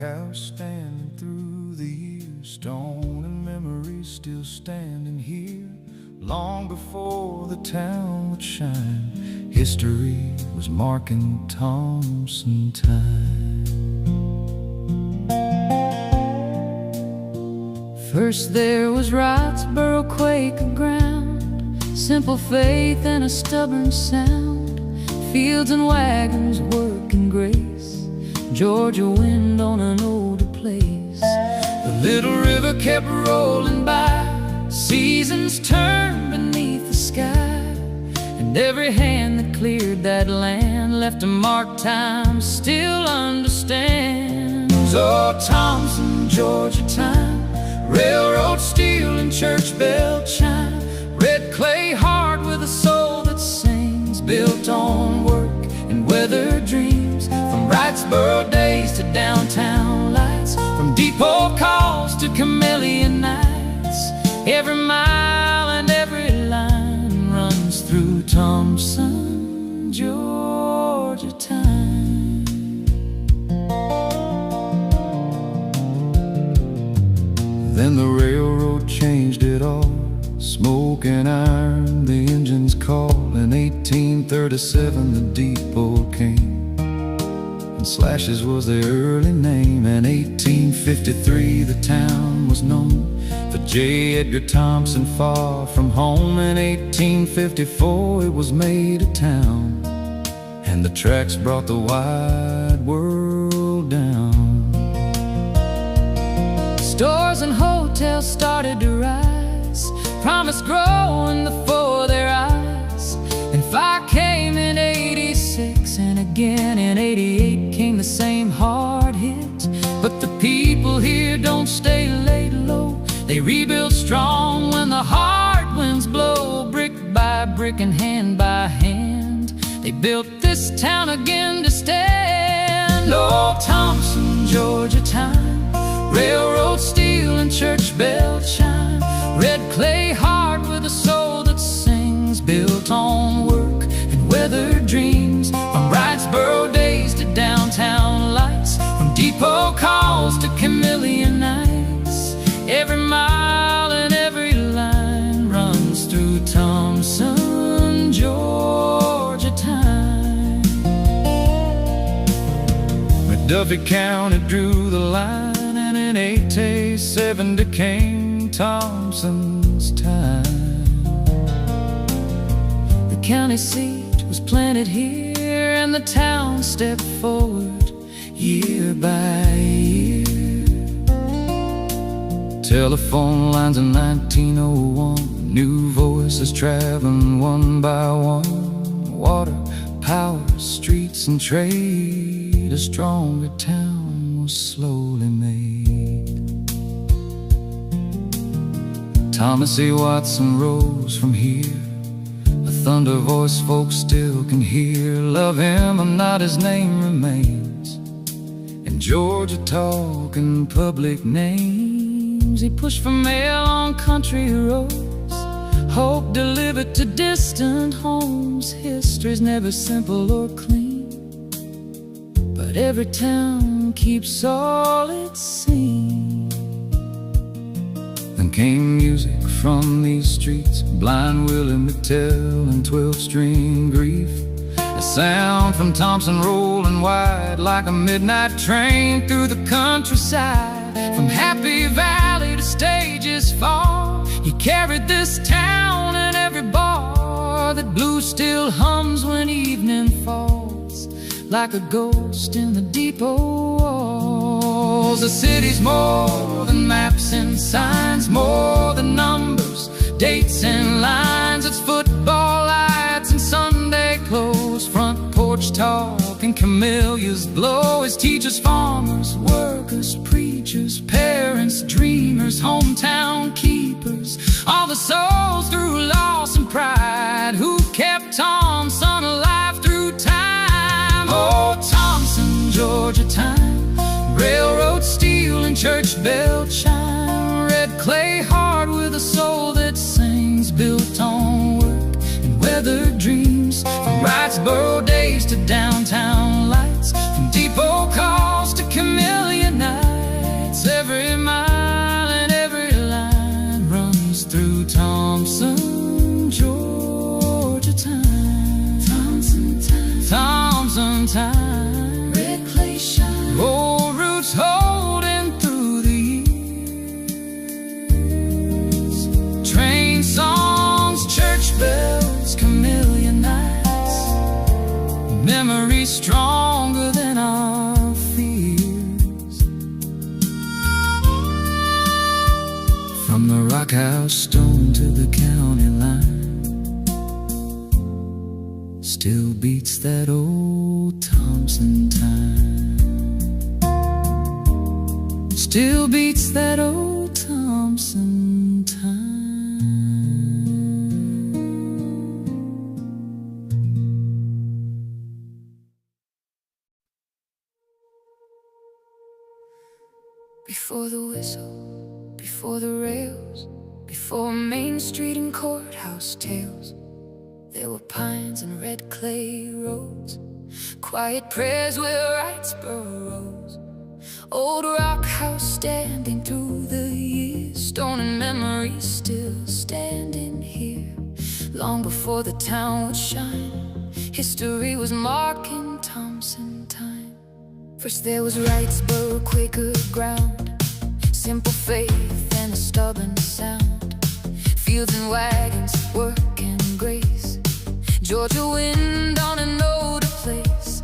House standing through the years, stone and memories still standing here. Long before the town would shine, history was marking Thompson time. First there was Wrightsboro, Quaker ground, simple faith and a stubborn sound, fields and wagons, work and grace, Georgia wind on an older place. The little river kept rolling by, seasons turned beneath the sky, and every hand that cleared that land left a mark time still understands. Oh, Thompson, Georgia time, railroad steel and church bell chime, red clay heart with a soul that sings, built on work and weathered dreams. From Wrightsboro days to downtown lights, from depot calls to chameleon nights, every mile and every line runs through Thompson, Georgia time. Then the railroad changed it all, smoke and iron, the engines call. In 1837 the depot came, and Slashes was their early name. In 1853 the town was known for J. Edgar Thompson, far from home. In 1854 it was made a town, and the tracks brought the wide world down. Stores and hotels started to rise, promise growing before their eyes. And fire came in 86, and again in 88 came the same hard hit. But the people here don't stay laid low, they rebuild strong when the hard winds blow. Brick by brick and hand by hand, they built this town again to stand. Oh, Thompson, Georgia time, railroad steel and church bell chime, red clay heart with a soul that sings, built on work and weathered dreams. From Wrightsboro days to downtown lights, from depot calls to chameleon nights, every mile and every line runs through Thompson, Georgia time. McDuffie County drew the line, and in 87 came Thompson's time. The county seat was planted here, and the town stepped forward year by year. Telephone lines in 1901, new voices traveling one by one. Water, power, streets and trade, a stronger town was slowly made. Thomas A. Watson rose from here, a thunder voice folks still can hear. Love him or not, his name remains in Georgia talk and public names. He pushed for mail on country roads, hope delivered to distant homes. History's never simple or clean, but every town keeps all it seems. Then came music from these streets, Blind Willie McTell and 12-string grief. A sound from Thompson rolling wide like a midnight train through the countryside. From Happy Valley to Stages Far, he carried this town in every bar. That blues still hums when evening falls, like a ghost in the depot walls. The city's more than maps and signs, more than numbers, dates and lines. It's football lights and Sunday clothes, front porch talk and camellias blow. It's teachers, farmers, workers, preachers, parents, dreamers, hometown keepers, all the souls through loss and pride who kept Thompson alive through time. Oh, Thompson, Georgia time, railroad steel and church bell chime, red clay heart with a soul that sings, built on work and weathered dreams. From Wrightsboro days to downtown lights, from depot calls to chameleon nights, house stone to the county line still beats that old Thompson time. Still beats that old Thompson time. Before the whistle, before the rails, before Main Street and courthouse tales, there were pines and red clay roads, quiet prayers where Wrightsboro rose. Old rock house standing through the years, stone and memories still standing here. Long before the town would shine, history was marking Thompson time. First there was Wrightsboro, Quaker ground, simple faith and a stubborn sound. Fields and wagons, work and grace, Georgia wind on an older place.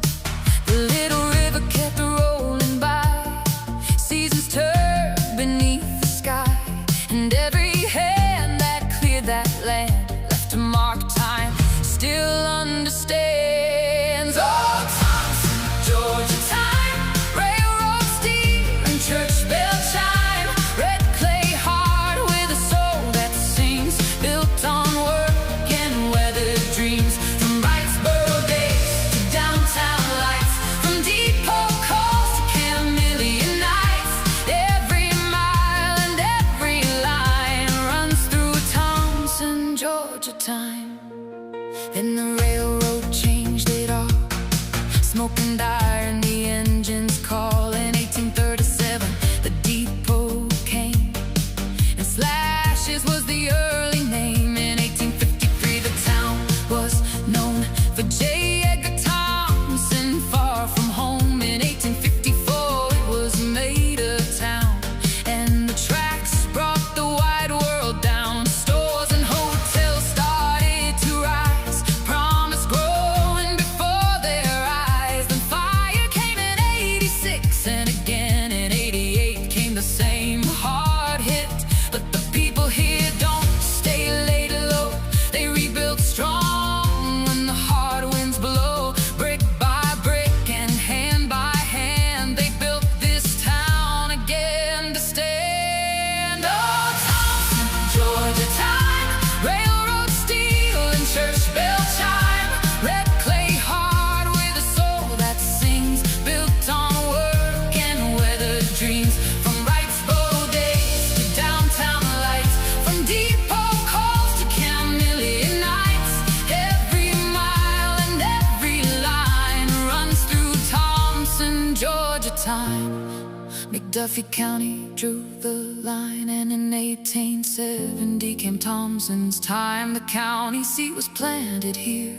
The little river kept rolling by, seasons turned beneath the sky, and every hand that cleared that land left to mark time still understands. Oh, Thompson, Georgia time, railroad steel and church bell chime, red clay heart with a soul that sings, built on work and weathered dreams. From Wrightsboro days to downtown lights, from depot calls to Camellia nights, every mile and every line runs through Thompson, Georgia time. Then the railroad changed it all, smoke and iron, the engines call. In 1837 the depot came, and Slashes was the early name. In 1853 the town was known for J. Edgar Thompson, far from home. In 1854 it was made a town, and the tracks brought the wide world down. Stores and hotels started to rise, promise growing before their eyes. Then fire came in 86, and again in 88 came the same hard hit. But the people here don't stay laid low, they rebuild strong when the hard winds blow. Brick by brick and hand by hand, they built this town again to stand. Oh, Thompson, Georgia time, railroad steel and church bell chime, red clay heart with a soul that sings, built on work and weathered dreams. From Wrightsboro days to downtown lights, from depot calls to Camellia nights, every mile and every line runs through Thompson, Georgia time. McDuffie County drew the line, and in 1870 came Thompson's time. The county seat was planted here,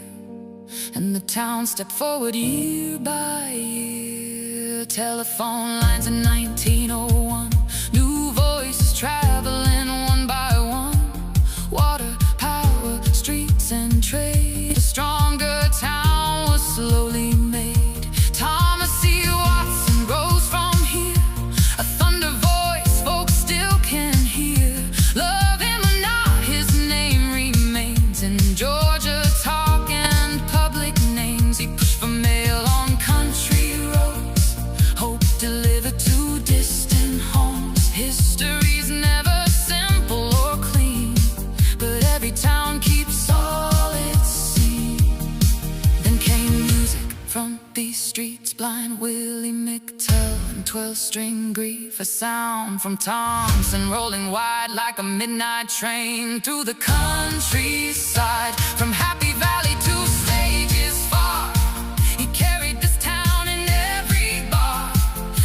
and the town stepped forward year by year. Telephone lines in 1901, new voices traveling one by one. Water, power, streets and trade, a stronger town was slowly made. Thomas C. Watson rose from here, a thunder voice folks still can hear. Love him or not, his name remains in Georgia talk and public names. He pushed for mail on country roads, hope delivered to distant homes. History's never simple or clean, but every town keeps all it's seen. Then came music from these streets, Blind Willie McTell and 12-string grief, a sound from Thompson rolling wide like a midnight train through the countryside. From Happy Valley to stages far, he carried this town in every bar.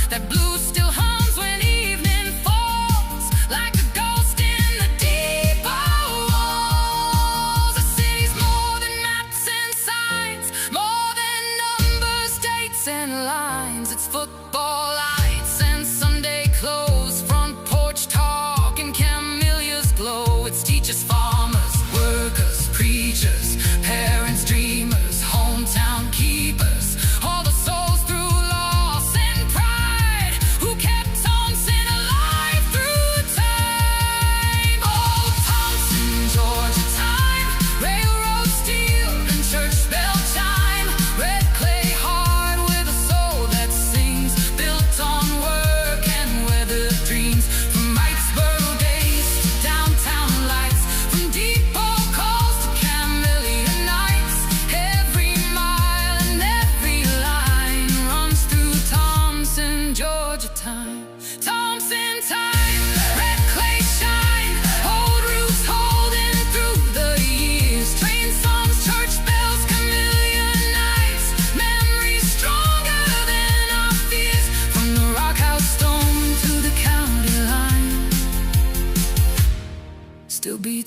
That blues still hums when evening falls, like a ghost in the depot walls. The city's more than maps and signs, more than numbers, dates and lines. It's football lights and Sunday clothes, front porch talk and Camellia's glow. It's teachers, farmers, workers, preachers, parents,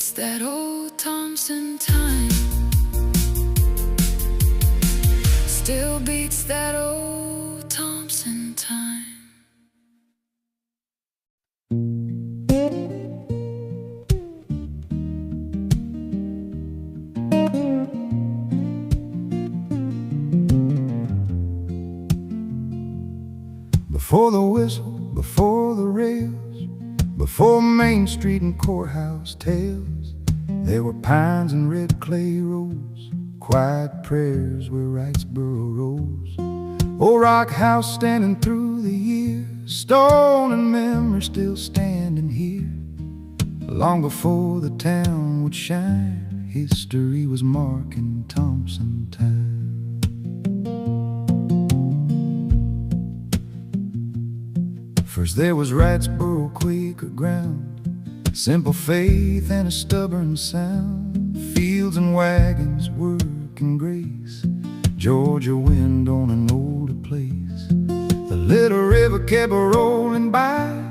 beats that old Thompson time. Still beats that old Thompson time. Before the whistle, before the rails, before Main Street and courthouse tales, there were pines and red clay roads, quiet prayers where Wrightsboro rose. Old rock house standing through the years, stone and memory still standing here. Long before the town would shine, history was marking Thompson time. First there was Wrightsboro Quaker ground, simple faith and a stubborn sound, fields and wagons, work and grace, Georgia wind on an older place. The little river kept rolling by,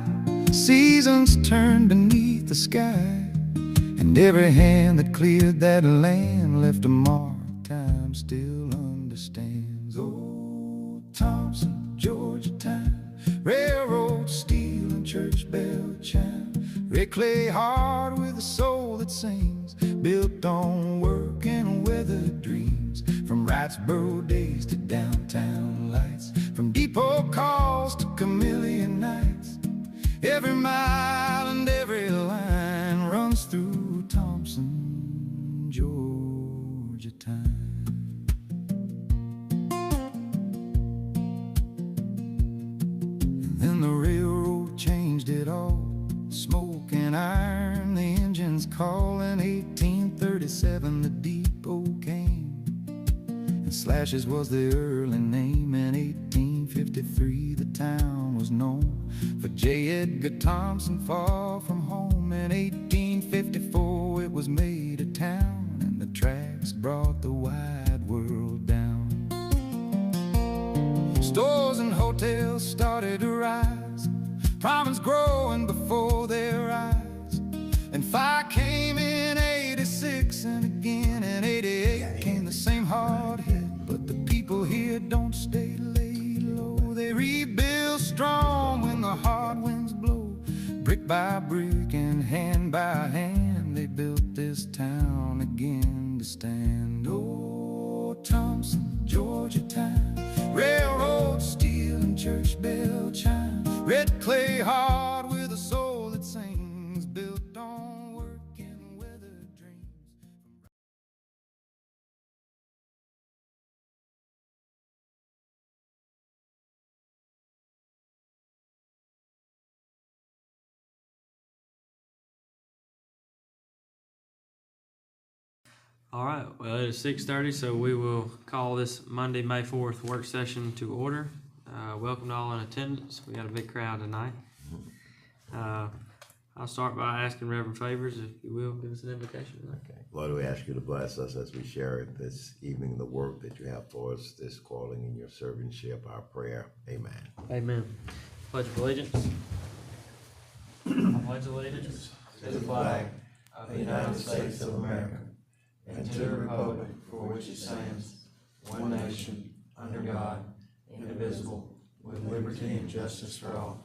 seasons turned beneath the sky, and every hand that cleared that land left a mark time still understands. Oh, Thompson, Georgia time, railroad, steel, and church bell chime, red clay heart with a soul that sings, built on work and weathered dreams. From Wrightsboro days to downtown lights, from depot calls to chameleon nights, every mile and every line runs through Thompson, Georgia time. Then the railroad changed it all, smoke and iron, the engines calling. 1837 the depot came, and Slashes was the early name. In 1853 the town was known for J. Edgar Thompson, far from home. In 1854 it was made a town, and the tracks brought the wide world down. Stores and hotels started to rise, province growing before their eyes, and fire came in 86, and again in 88 came the same hard hit. But the people here don't stay laid low, they rebuild strong when the hard winds blow. Brick by brick and hand by hand, they built this town again to stand. Oh, Thompson, Georgia time, railroad, steel, and church bell chime, red clay heart with a soul that sings, built on work and weathered dreams. All right, well, it is 6:30, so we will call this Monday, May 4th work session to order. Welcome to all in attendance. We got a big crowd tonight. I'll start by asking Reverend Favors, if you will, give us an invocation. Okay. Lord, we ask you to bless us as we share this evening the work that you have for us, this calling in your servantship, our prayer. Amen. Amen. Pledge of allegiance. I pledge allegiance to the flag of the United States of America and to the republic for which it stands, one nation, under God, indivisible, with liberty and justice for all.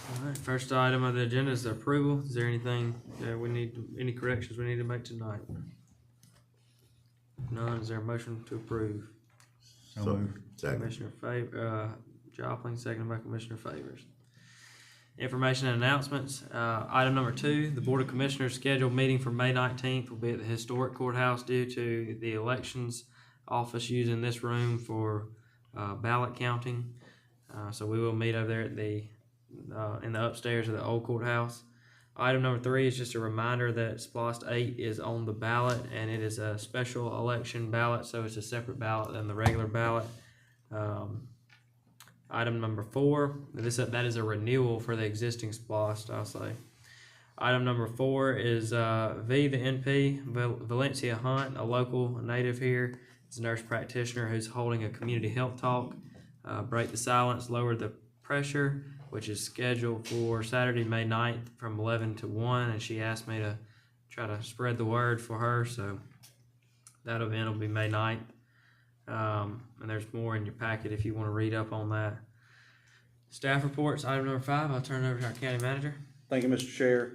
All right, first item of the agenda is the approval. Is there anything any corrections we need to make tonight? None. Is there a motion to approve? So second. Commissioner Joplin, seconded by Commissioner Favors. Information and announcements. Item number 2, the Board of Commissioners scheduled meeting for May 19th will be at the historic courthouse due to the elections office using this room for ballot counting. So we will meet over there at the in the upstairs of the old courthouse. Item number 3 is just a reminder that SPLOST 8 is on the ballot, and it is a special election ballot, so it's a separate ballot than the regular ballot. Item number 4, that is a renewal for the existing SPLOST, I'll say. Item number 4 is the NP, Valencia Hunt, a local native here. It's a nurse practitioner who's holding a community health talk. Break the silence, lower the pressure, which is scheduled for Saturday, May 9th from 11 to 1, and she asked me to try to spread the word for her, so that event will be May 9th. And there's more in your packet if you want to read up on that. Staff reports, item number 5, I'll turn it over to our county manager. Thank you, Mr. Chair.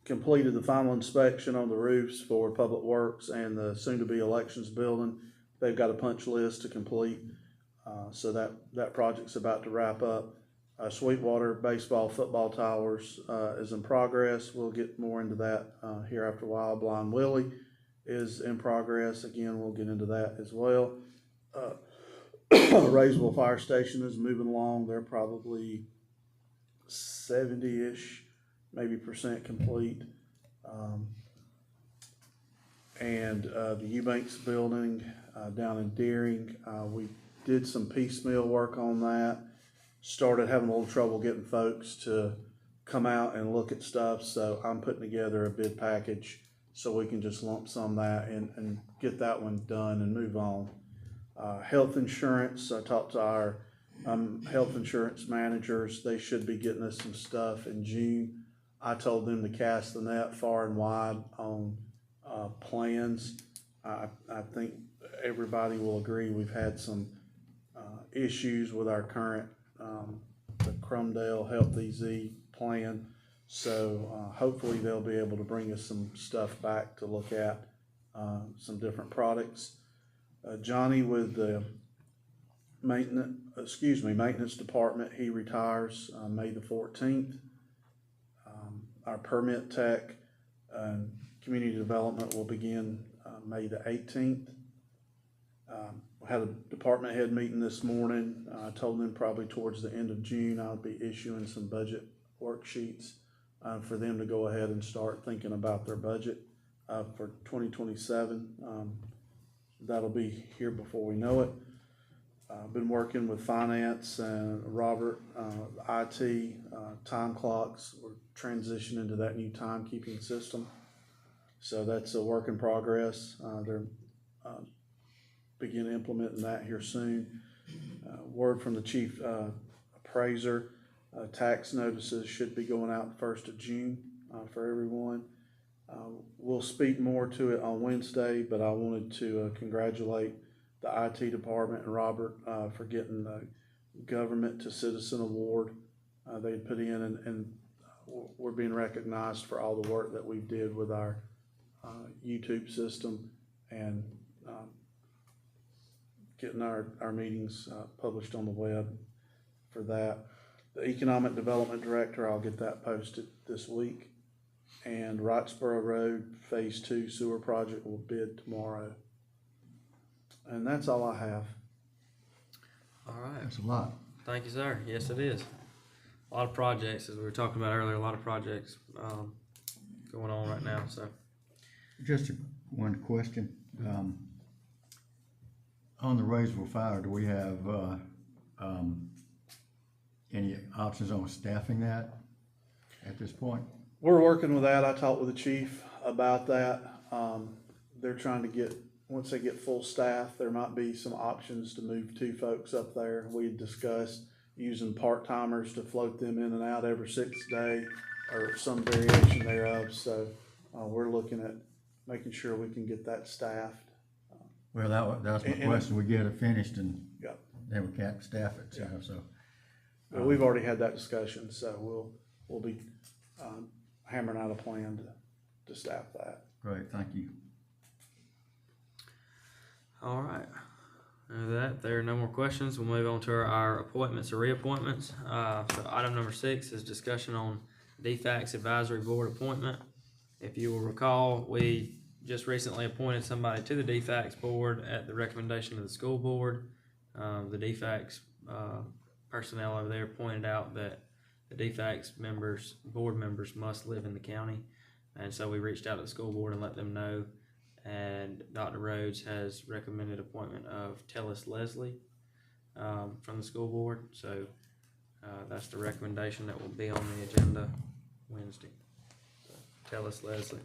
Completed the final inspection on the roofs for Public Works and the soon-to-be Elections Building. They've got a punch list to complete, so that project's about to wrap up. Sweetwater baseball, football towers is in progress. We'll get more into that here after a while. Blind Willie is in progress. Again, we'll get into that as well. Raysville Fire Station is moving along. They're probably 70-ish, maybe % complete. And the Eubanks building down in Deering, we did some piecemeal work on that. Started having a little trouble getting folks to come out and look at stuff, so I'm putting together a bid package so we can just lump sum that and get that one done and move on. Health insurance, I talked to our health insurance managers. They should be getting us some stuff in June. I told them to cast the net far and wide on plans. I think everybody will agree we've had some issues with our current the Crumdale Health EZ plan. So hopefully they'll be able to bring us some stuff back to look at, some different products. Johnny with the maintenance department, he retires May the 14th. Our permit tech and community development will begin May the 18th. We had a department head meeting this morning. I told them probably towards the end of June I'll be issuing some budget worksheets for them to go ahead and start thinking about their budget for 2027. That'll be here before we know it. Been working with finance and Robert, IT, time clocks. We're transitioning to that new timekeeping system. So that's a work in progress. They're begin implementing that here soon. Word from the chief appraiser, tax notices should be going out the 1st of June for everyone. We'll speak more to it on Wednesday, but I wanted to congratulate the IT department and Robert for getting the Government to Citizen Award they put in, and we're being recognized for all the work that we did with our YouTube system and getting our meetings published on the web for that. The Economic Development Director, I'll get that posted this week. And Wrightsboro Road Phase 2 sewer project will bid tomorrow. And that's all I have. All right. That's a lot. Thank you, sir. Yes, it is. A lot of projects, as we were talking about earlier, a lot of projects going on right now. So, Just one question. On the Raysville fire, do we have any options on staffing that at this point? We're working with that. I talked with the chief about that. They're trying to get, once they get full staff, there might be some options to move 2 folks up there. We discussed using part-timers to float them in and out every 6th day or some variation thereof. So we're looking at making sure we can get that staffed. Well, that's my question. We get it finished and Yeah. then we can't staff it. So Well, we've already had that discussion, so we'll be hammering out a plan to staff that. great, thank you. all right. With that, there are no more questions. We'll move on to our appointments or reappointments. So item number 6 is discussion on DFACS Advisory Board appointment. If you will recall, we just recently appointed somebody to the DFACS board at the recommendation of the school board. The DFACS personnel over there pointed out that the DFACS board members must live in the county. And so we reached out to the school board and let them know. And Dr. Rhodes has recommended appointment of Tellis Leslie from the school board. So that's the recommendation that will be on the agenda Wednesday. So, Tellis Leslie.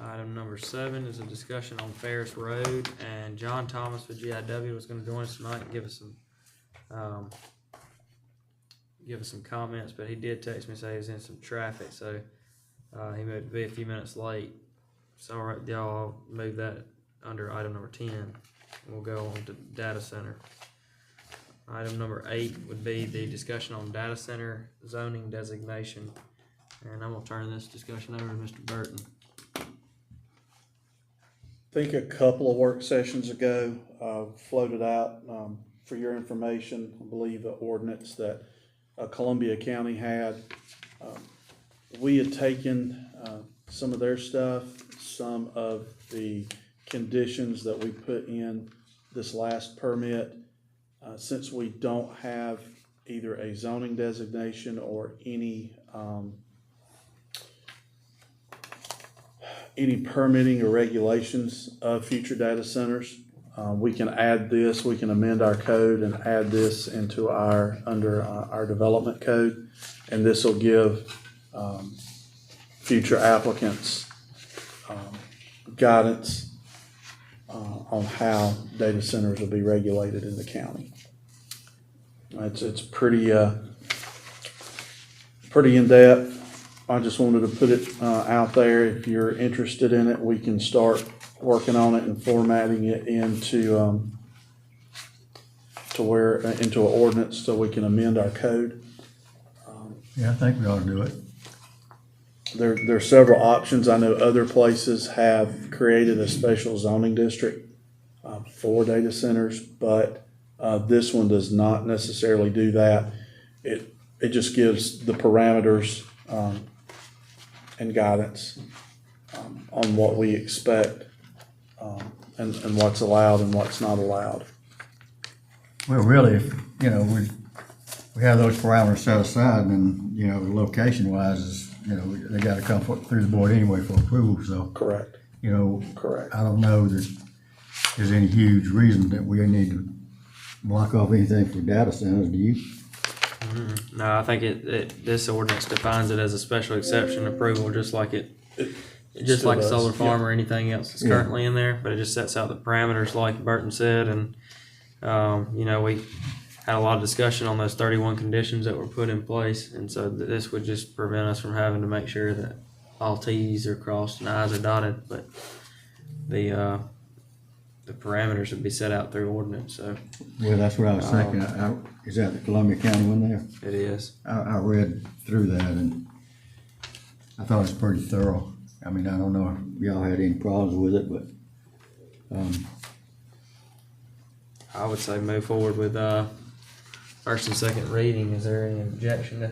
Item number 7 is a discussion on Ferris Road, and John Thomas with GIW was gonna join us tonight and give us some comments, but he did text me and say he's in some traffic, so he may be a few minutes late. So, all right, y'all, I'll move that under item number 10. We'll go on to data center. Item number 8 would be the discussion on data center zoning designation, and I'm gonna turn this discussion over to Mr. Burton. I think a couple of work sessions ago, floated out, for your information, I believe, an ordinance that Columbia County had. We had taken some of their stuff, some of the conditions that we put in this last permit. Since we don't have either a zoning designation or any permitting or regulations of future data centers, we can add this, we can amend our code and add this into under our development code. And this will give future applicants guidance on how data centers will be regulated in the county. It's pretty in-depth. I just wanted to put it out there. If you're interested in it, we can start working on it and formatting it into an ordinance so we can amend our code. Yeah, I think we ought to do it. There are several options. I know other places have created a special zoning district for data centers, but this one does not necessarily do that. It just gives the parameters and guidance on what we expect and what's allowed and what's not allowed. Well, really, if, we have those parameters set aside, and then, location wise is, they gotta come through the board anyway for approval, so. Correct. Correct. I don't know that there's any huge reason that we need to block off anything for data centers, do you? No, I think this ordinance defines it as a special exception approval, just like still a does. solar farm Yeah. or anything else that's Yeah. currently in there, but it just sets out the parameters like Burton said, and, we had a lot of discussion on those 31 conditions that were put in place, and so this would just prevent us from having to make sure that all T's are crossed and I's are dotted, but the parameters would be set out through ordinance, so Well, that's what I was thinking. Is that the Columbia County one there? it is. I read through that and I thought it was pretty thorough. I mean, I don't know if y'all had any problems with it, but, I would say move forward with first and second reading. Is there any objection to?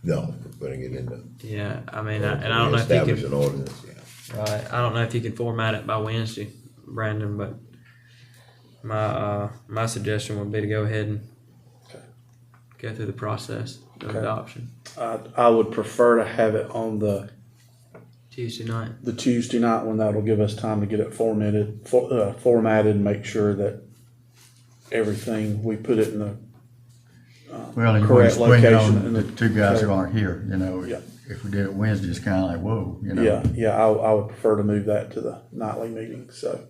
No, we're putting it in the. Yeah, I mean, and I don't know if you Establish can. an ordinance, yeah. Right, I don't know if you can format it by Wednesday, Brandon, but my suggestion would be to go ahead and go through the process of Okay. adoption. I would prefer to have it on the Tuesday night. Tuesday night one. That'll give us time to get it formatted and make sure that everything, we put it in the well, and correct you bring it location. on the two guys who aren't here, Yeah. If we did it Wednesday, it's kinda like, whoa, Yeah, I would prefer to move that to the nightly meeting, so.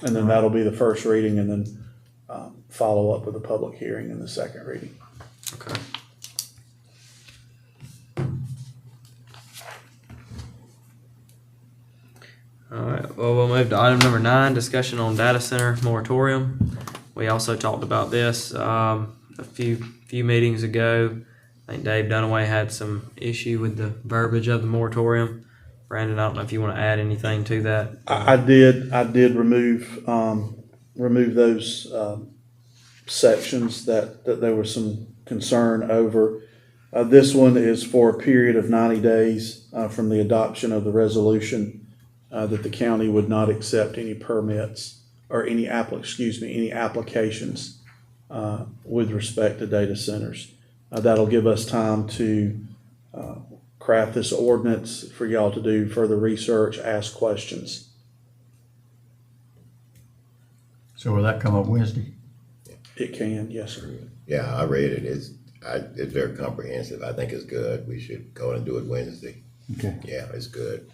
And then that'll be the first reading, and then follow up with a public hearing in the second reading. Okay. All right, well, we'll move to item number 9, discussion on data center moratorium. We also talked about this a few meetings ago. I think Dave Dunaway had some issue with the verbiage of the moratorium. Brandon, I don't know if you want to add anything to that. I did remove those sections that there was some concern over. This one is for a period of 90 days from the adoption of the resolution that the county would not accept any permits or any applications with respect to data centers. That'll give us time to craft this ordinance for y'all to do further research, ask questions. So will that come up Wednesday? It can, yes, sir. Yeah, I read it. It's very comprehensive. I think it's good. We should go and do it Wednesday. Okay. Yeah, it's good.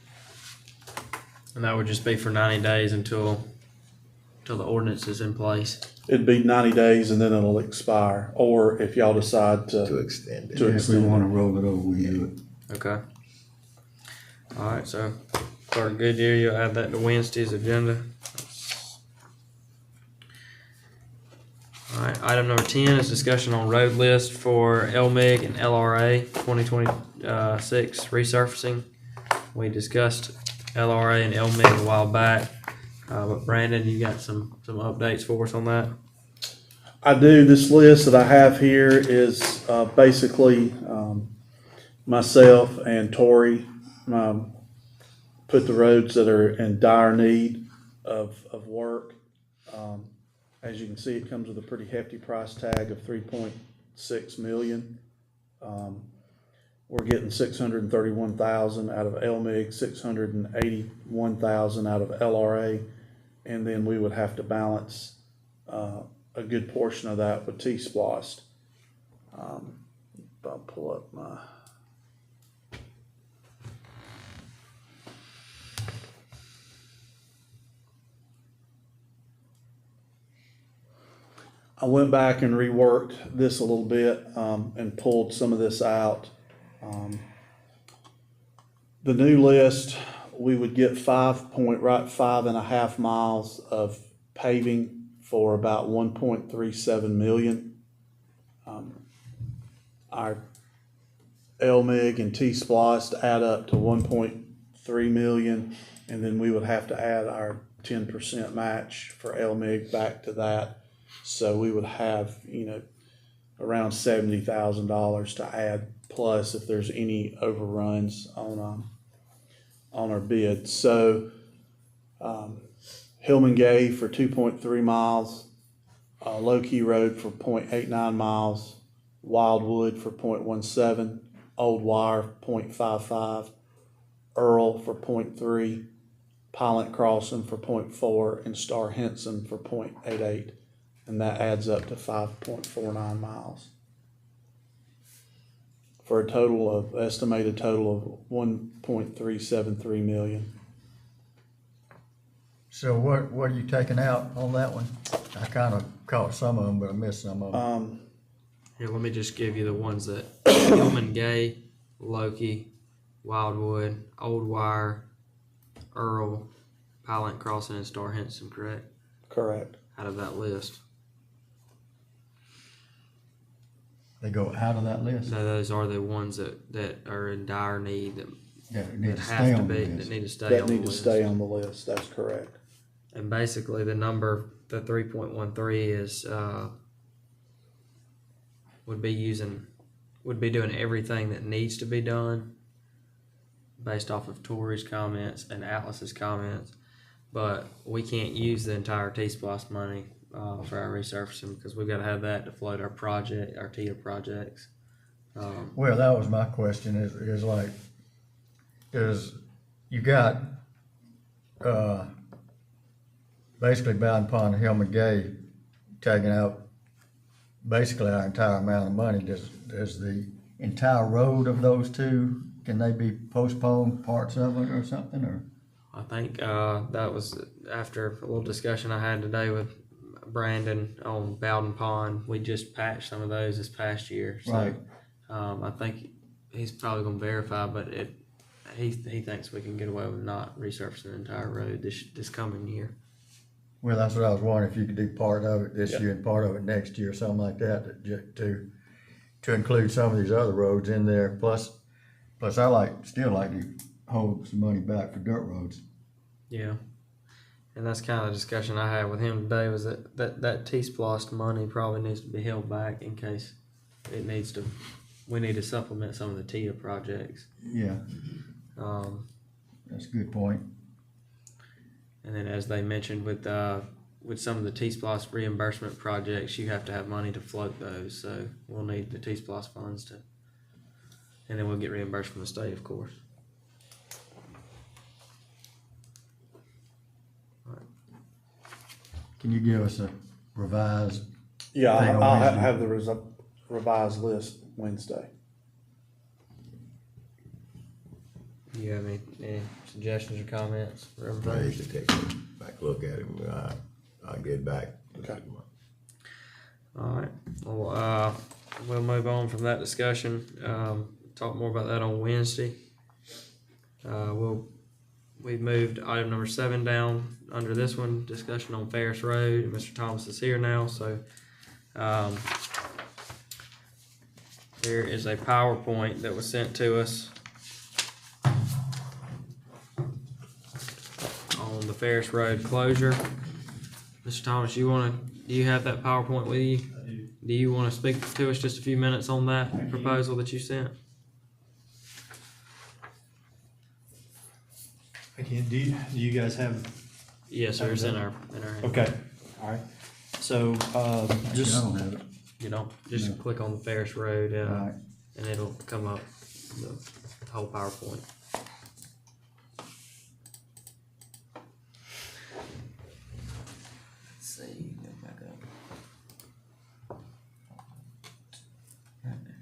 And that would just be for 90 days until the ordinance is in place. It'd be 90 days and then it'll expire, or if y'all decide To to, extend it. To If we extend wanna roll it over, we do it. Okay. All right, so for Goodyear, you'll add that to Wednesday's agenda. All right, item number 10 is discussion on road list for LMIG and LRA 2026 resurfacing. We discussed LRA and LMIG a while back, but Brandon, you got some updates for us on that? I do. This list that I have here is basically myself and Tori put the roads that are in dire need of work. As you can see, it comes with a pretty hefty price tag of $3.6 million. We're getting $631,000 out of LMIG, $681,000 out of LRA, and then we would have to balance a good portion of that with T-Splost. If I pull up my... I went back and reworked this a little bit and pulled some of this out. The new list, we would get 5.5 miles of paving for about 1.37 million. Our LMIG and T-Splost add up to 1.3 million, and then we would have to add our 10% match for LMIG back to that. So we would have, around $70,000 to add, plus if there's any overruns on our bid. So Hillman Gay for 2.3 miles, Low Key Road for 0.89 miles, Wildwood for 0.17, Old Wire 0.55, Earl for 0.3, Pilot Crossing for 0.4, and Star Henson for 0.88. And that adds up to 5.49 miles. For a estimated total of 1.373 million. So what are you taking out on that one? I kind of caught some of them, but I missed some of them. Here, let me just give you the ones that Hillman Gay, Loki, Wildwood, Old Wire, Earl, Pilot Crossing, and Star Henson, correct? Correct. Out of that list. They go out of that list? So those are the ones that are in dire need that Need to have stay to on the be, list. that need to stay That on the need to list. stay on the list, that's correct. And basically the number, the 3.13 is, would be doing everything that needs to be done based off of Tori's comments and Atlas's comments, but we can't use the entire T-Splost money for our resurfacing because we've got to have that to float our project, our TIA projects. Well, that was my question is like, you got, basically Bowden Pond and Hillman Gay taking out basically our entire amount of money. Does the entire road of those two, can they be postponed, parts of it or something, or? I think that was after a little discussion I had today with Brandon on Bowden Pond. We just patched some of those this past year. So, Right. I think he's probably going to verify, but he thinks we can get away with not resurfacing the entire road this coming year. Well, that's what I was wondering, if you could do part of it this year and part of it next year, something like that, to include some of these other roads in there. Plus I still like to hold some money back for dirt roads. Yeah. And that's kind of the discussion I had with him today, was that T-Splost money probably needs to be held back in case we need to supplement some of the TIA projects. Yeah. That's a good point. And then as they mentioned with some of the T-Splost reimbursement projects, you have to have money to float those. So we'll need the T-Splost funds and then we'll get reimbursed from the state, of course. Can you give us a revised? Yeah, thing on I'll Wednesday? have the revised list Wednesday. Do you have any suggestions or comments? I need to take a back look at it, and I'll get back. Okay. All right, well, we'll move on from that discussion, talk more about that on Wednesday. We've moved item number 7 down under this one, discussion on Ferris Road, and Mr. Thomas is here now, so, there is a PowerPoint that was sent to us on the Ferris Road closure. Mr. Thomas, do you have that PowerPoint with you? I do. Do you want to speak to us just a few minutes on that proposal that you sent? I can't, do you guys have, Yes, sir, it's in our hand. okay, all right. So, just, I don't have it. You don't, just No. click on the Ferris Road, Right. and it'll come up, the whole PowerPoint. Let's see, go back up. Right there.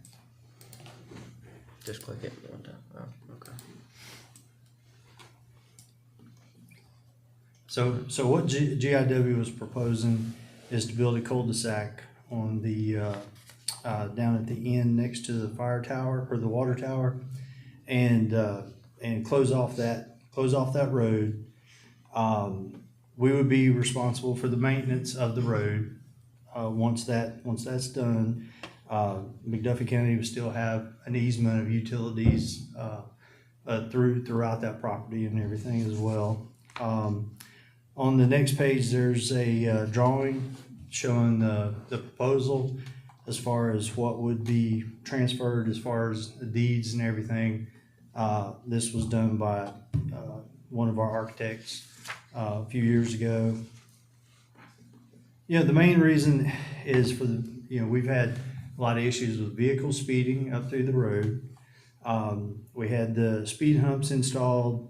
Just click it one time. Oh, okay. so what GIW was proposing is to build a cul-de-sac on the, down at the end next to the fire tower, or the water tower, and close off that road. We would be responsible for the maintenance of the road. Once that's done, McDuffie County would still have an easement of utilities, throughout that property and everything as well. On the next page, there's a drawing showing the proposal as far as what would be transferred as far as the deeds and everything. This was done by one of our architects a few years ago. The main reason is for we've had a lot of issues with vehicles speeding up through the road. We had the speed humps installed.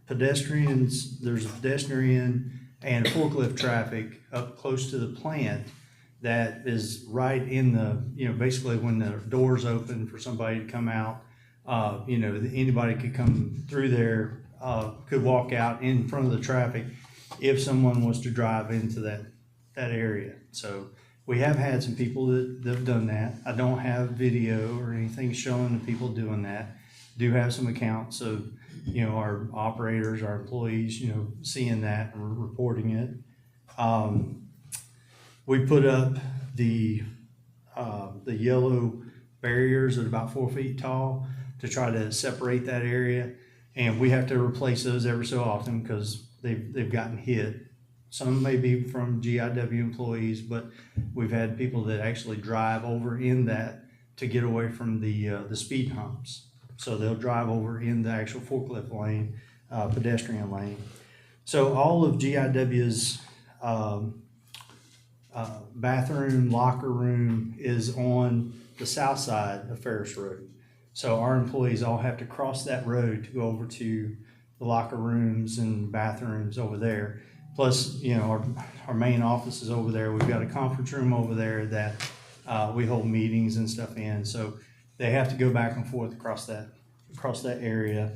There's pedestrian and forklift traffic up close to the plant that is right in the, basically when the doors open for somebody to come out, anybody could come through there, could walk out in front of the traffic if someone was to drive into that area. So we have had some people that have done that. I don't have video or anything showing the people doing that. Do have some accounts of, our operators, our employees, seeing that and reporting it. We put up the yellow barriers at about 4 feet tall to try to separate that area. And we have to replace those every so often because they've gotten hit. Some may be from GIW employees, but we've had people that actually drive over in that to get away from the speed humps. So they'll drive over in the actual forklift lane, pedestrian lane. So all of GIW's bathroom, locker room is on the south side of Ferris Road. So our employees all have to cross that road to go over to the locker rooms and bathrooms over there. Plus, our main office is over there. We've got a conference room over there that we hold meetings and stuff in. So they have to go back and forth across that area.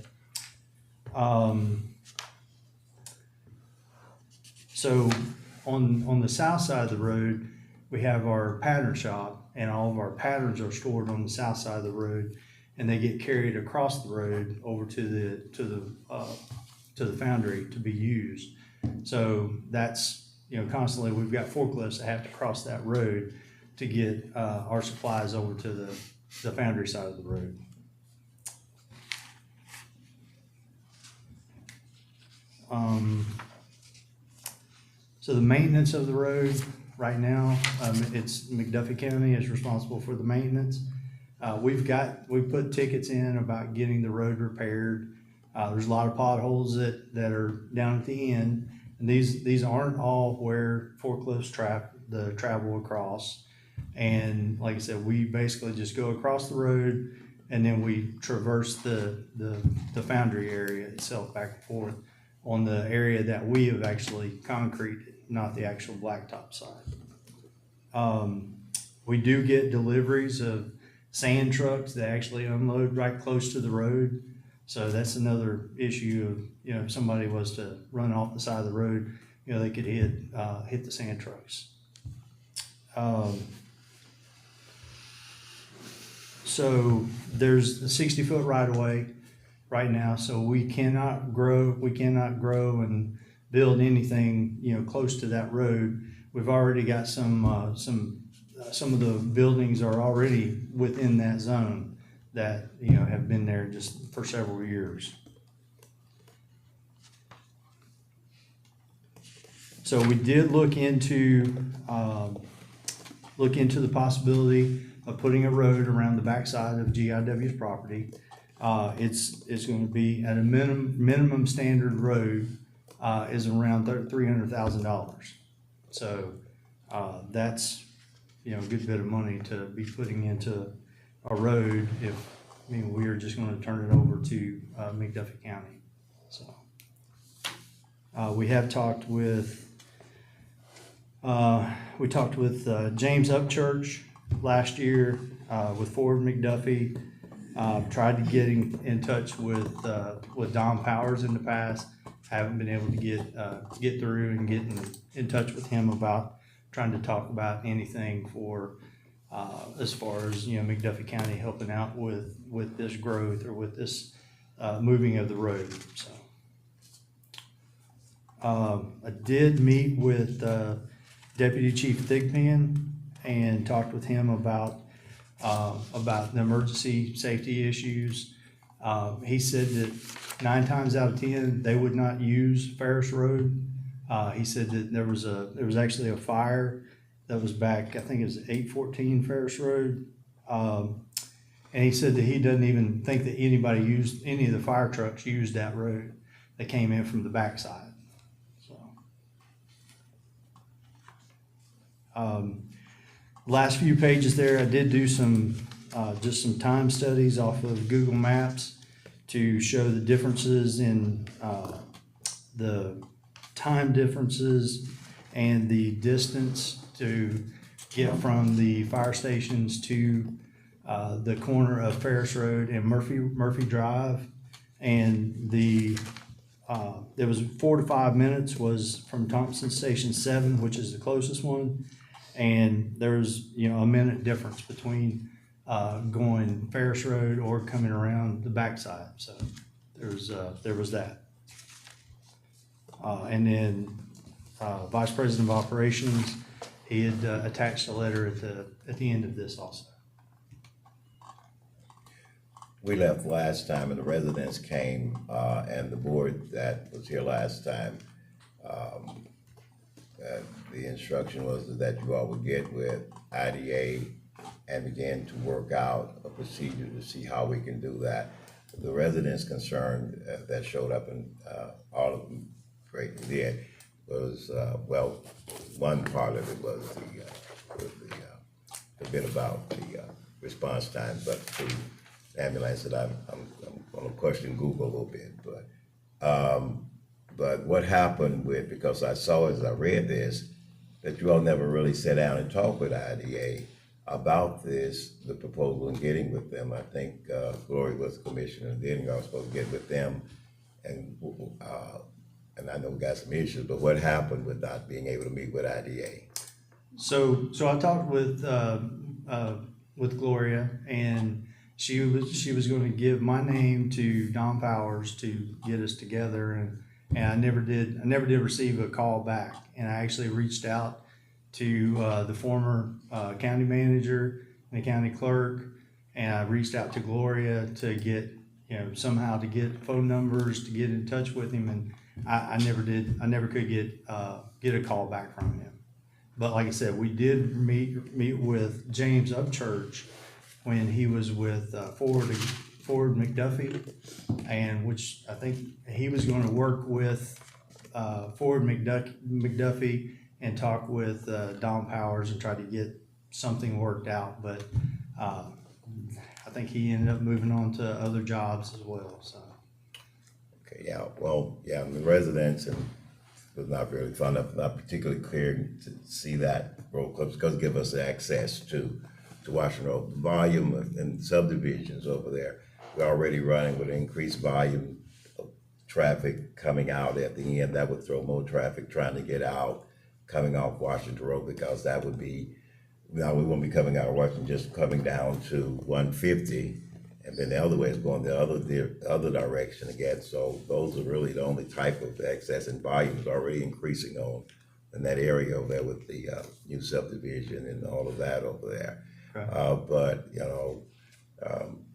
So on the south side of the road, we have our pattern shop, and all of our patterns are stored on the south side of the road, and they get carried across the road over to the foundry to be used. So that's, constantly we've got forklifts that have to cross that road to get our supplies over to the foundry side of the road. So the maintenance of the road right now, it's McDuffie County is responsible for the maintenance. We've put tickets in about getting the road repaired. There's a lot of potholes that are down at the end, and these aren't all where forklifts travel across. And like I said, we basically just go across the road, and then we traverse the foundry area itself back and forth on the area that we have actually concreted, not the actual blacktop side. We do get deliveries of sand trucks that actually unload right close to the road. So that's another issue of, if somebody was to run off the side of the road, they could hit the sand trucks. So there's a 60-foot right of way right now, so we cannot grow and build anything, close to that road. We've already got some of the buildings are already within that zone that, have been there just for several years. So we did look into the possibility of putting a road around the backside of GIW's property. It's going to be at a minimum standard road is around $300,000. So that's a good bit of money to be putting into a road if we are just going to turn it over to McDuffie County. So we have talked with James Upchurch last year with Ford McDuffie. Tried to get in touch with Don Powers in the past. Haven't been able to get through and get in touch with him about trying to talk about anything for as far as McDuffie County helping out with this growth or with this moving of the road. So I did meet with Deputy Chief Thigpen and talked with him about the emergency safety issues. He said that 9 times out of 10 they would not use Ferris Road. He said that there was actually a fire that was back, I think it was 814 Ferris Road, and he said that he doesn't even think that any of the fire trucks used that road. They came in from the backside. Last few pages there, I did do some time studies off of Google Maps to show the differences in the time differences and the distance to get from the fire stations to the corner of Ferris Road and Murphy Drive. And there was 4 to 5 minutes was from Thompson Station 7, which is the closest one. And there's, a minute difference between going Ferris Road or coming around the backside. So there was that. And then Vice President of Operations, he had attached a letter at the end of this also. We left last time and the residents came, and the board that was here last time, the instruction was that you all would get with IDA and begin to work out a procedure to see how we can do that. The residents concerned that showed up, and all of them greatly did, was, one part of it was the bit about the response time, but the ambulance that I'm going to question Google a little bit, but what happened with, because I saw as I read this, that you all never really sat down and talked with IDA about the proposal and getting with them. I think Glory was the commissioner, and then I was supposed to get with them, and I know we got some issues, but what happened with not being able to meet with IDA? So I talked with Gloria, and she was going to give my name to Don Powers to get us together, and I never did receive a call back. And I actually reached out to the former county manager and the county clerk, and I reached out to Gloria to get somehow to get phone numbers to get in touch with him, and I never could get a call back from him. But like I said, we did meet with James Upchurch when he was with Ford McDuffie, and which I think he was going to work with Ford McDuffie and talk with Don Powers and try to get something worked out. But I think he ended up moving on to other jobs as well. So. Okay, the residents and was not really fun enough, not particularly clear to see that road clubs because give us access to Washington Road. The volume and subdivisions over there we're already running with increased volume of traffic coming out at the end. That would throw more traffic trying to get out, coming off Washington Road, because that would be, now we won't be coming out of Washington, just coming down to 150, and then the other way is going the other direction again. So those are really the only type of excess, and volume is already increasing on in that area over there with the new subdivision and all of that over there. Okay. But you know,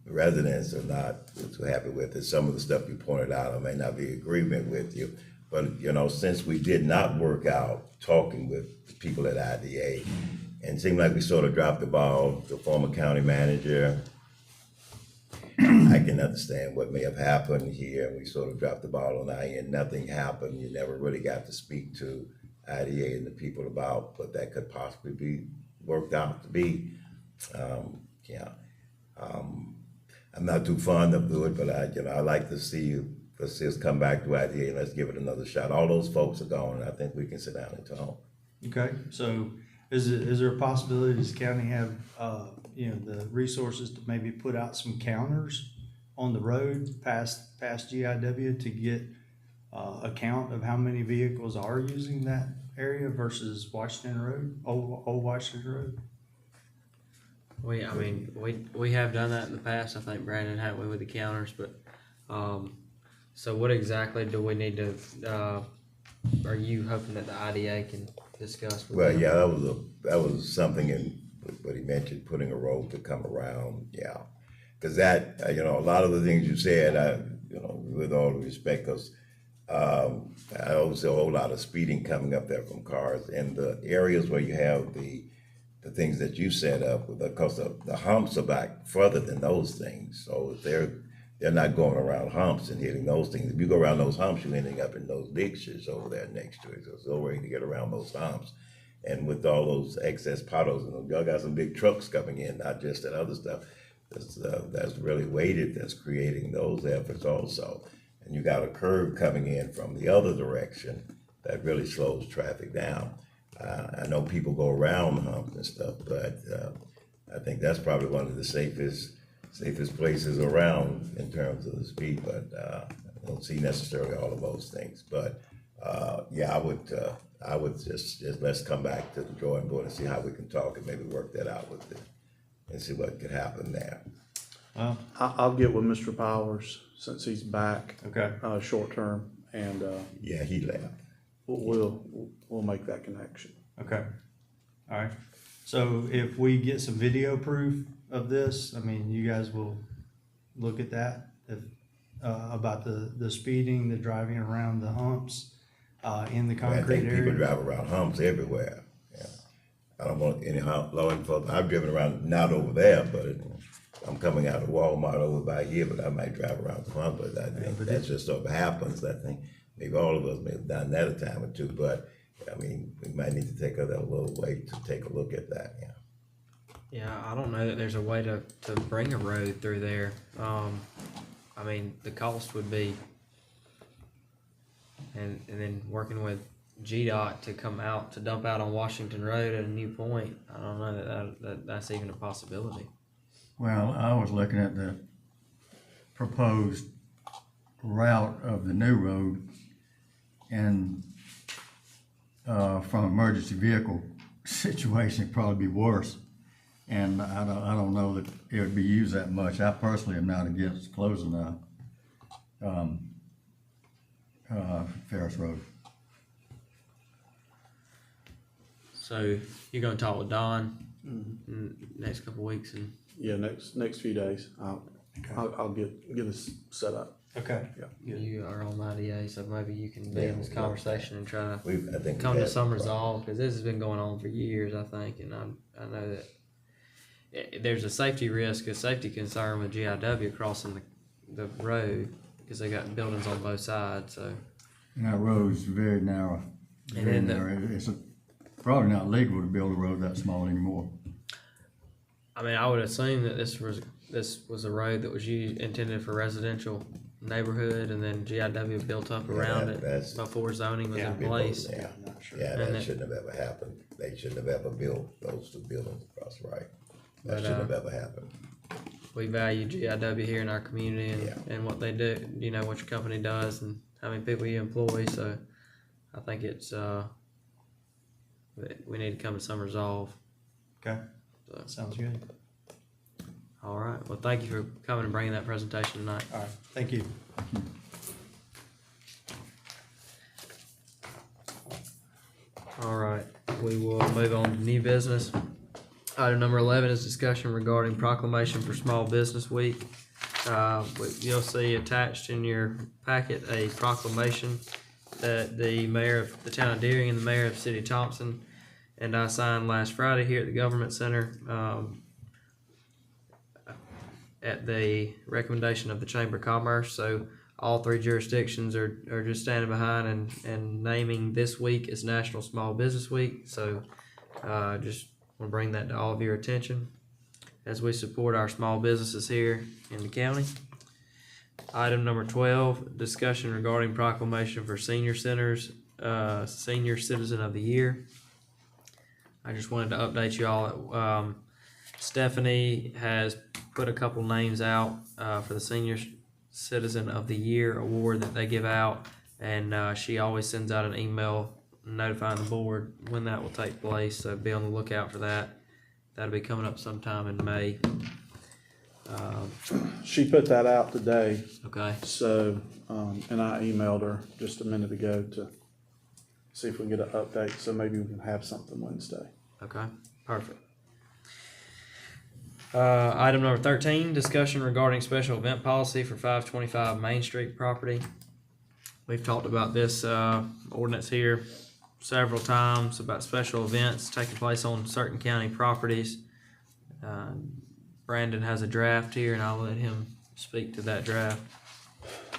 residents are not too happy with it. Some of the stuff you pointed out, I may not be in agreement with you, but you know, since we did not work out talking with the people at IDA, and it seemed like we sort of dropped the ball, the former county manager, I can understand what may have happened here, and we sort of dropped the ball on our end. Nothing happened. You never really got to speak to IDA and the people about what that could possibly be worked out to be. I'm not too fond of it, but I like to see us come back to IDA and let's give it another shot. All those folks are gone, and I think we can sit down and talk. Okay, so is there a possibility does the county have, the resources to maybe put out some counters on the road past GIW to get a count of how many vehicles are using that area versus Washington Road, old Washington Road? We have done that in the past. I think Brandon had we with the counters, but so what exactly do we need to? Are you hoping that the IDA can discuss? With Well, them? yeah, that was something in what he mentioned, putting a road to come around. Yeah, because that a lot of the things you said, with all due respect, because I always see a whole lot of speeding coming up there from cars in the areas where you have the things that you set up, because the humps are back further than those things. So if they're not going around humps and hitting those things. If you go around those humps, you're ending up in those ditches over there next to it. So it's no way to get around those humps. And with all those excess potholes, and y'all got some big trucks coming in, not just that other stuff. That's really weighted. That's creating those efforts also. And you got a curve coming in from the other direction that really slows traffic down. I know people go around humps and stuff, but I think that's probably one of the safest places around in terms of the speed. But I don't see necessarily all of those things. But I would just let's come back to the drawing board and see how we can talk and maybe work that out with it and see what could happen there. I'll get with Mr. Powers since he's back. Okay. Short term, and Yeah, he left. we'll make that connection. Okay. All right. So if we get some video proof of this, I mean, you guys will look at that about the speeding, the driving around the humps in the I concrete think people area. drive around humps everywhere. Yeah. I don't want any law enforcement. I've driven around, not over there, but I'm coming out of Walmart over by here, but I might drive around the hump. But I think that just sort of happens. I think maybe all of us may have done that a time or two, but I mean, we might need to take a little way to take a look at that. Yeah. Yeah, I don't know that there's a way to bring a road through there. I mean, the cost would be, and then working with GDOT to come out to dump out on Washington Road at a new point. I don't know that that's even a possibility. Well, I was looking at the proposed route of the new road, and from emergency vehicle situation, it'd probably be worse. And I don't know that it would be used that much. I personally am not against closing Ferris Road. So you're gonna talk with Don in the next couple of weeks, and Yeah, next few days, I'll get us set up. Okay. you are on the IDA, so maybe you can be in this conversation and try to I think come to some resolve, because this has been going on for years, I think, and I know that there's a safety risk, a safety concern with GIW crossing the road, because they got buildings on both sides, so. And that road's very narrow. And Very then narrow. It's probably not legal to build a road that small anymore. I mean, I would assume that this was a road that was intended for residential neighborhood, and then GIW built up around it before zoning was in place. Yeah, I'm not sure. yeah, And that shouldn't have ever happened. They shouldn't have ever built those two buildings across, right? That But, shouldn't have ever happened. we value GIW here in our community Yeah. and what they do, you know, what your company does and how many people you employ. So I think it's, we need to come to some resolve. Okay, So, sounds good. all right. Well, thank you for coming and bringing that presentation tonight. All right, thank you. All right, we will move on to new business. Item number 11 is discussion regarding proclamation for Small Business Week. You'll see attached in your packet a proclamation that the mayor of the town of Deering and the mayor of the city of Thompson and I signed last Friday here at the Government Center, at the recommendation of the Chamber of Commerce. So all three jurisdictions are just standing behind and naming this week as National Small Business Week. So just want to bring that to all of your attention as we support our small businesses here in the county. Item number 12, discussion regarding proclamation for senior centers, Senior Citizen of the Year. I just wanted to update you all. Stephanie has put a couple names out for the Senior Citizen of the Year award that they give out, and she always sends out an email notifying the board when that will take place, so be on the lookout for that. That'll be coming up sometime in May. She put that out today, Okay, so, and I emailed her just a minute ago to see if we can get an update, so maybe we can have something Wednesday. okay, perfect. Item number 13, discussion regarding special event policy for 525 Main Street property. We've talked about this ordinance here several times about special events taking place on certain county properties. Brandon has a draft here, and I'll let him speak to that draft.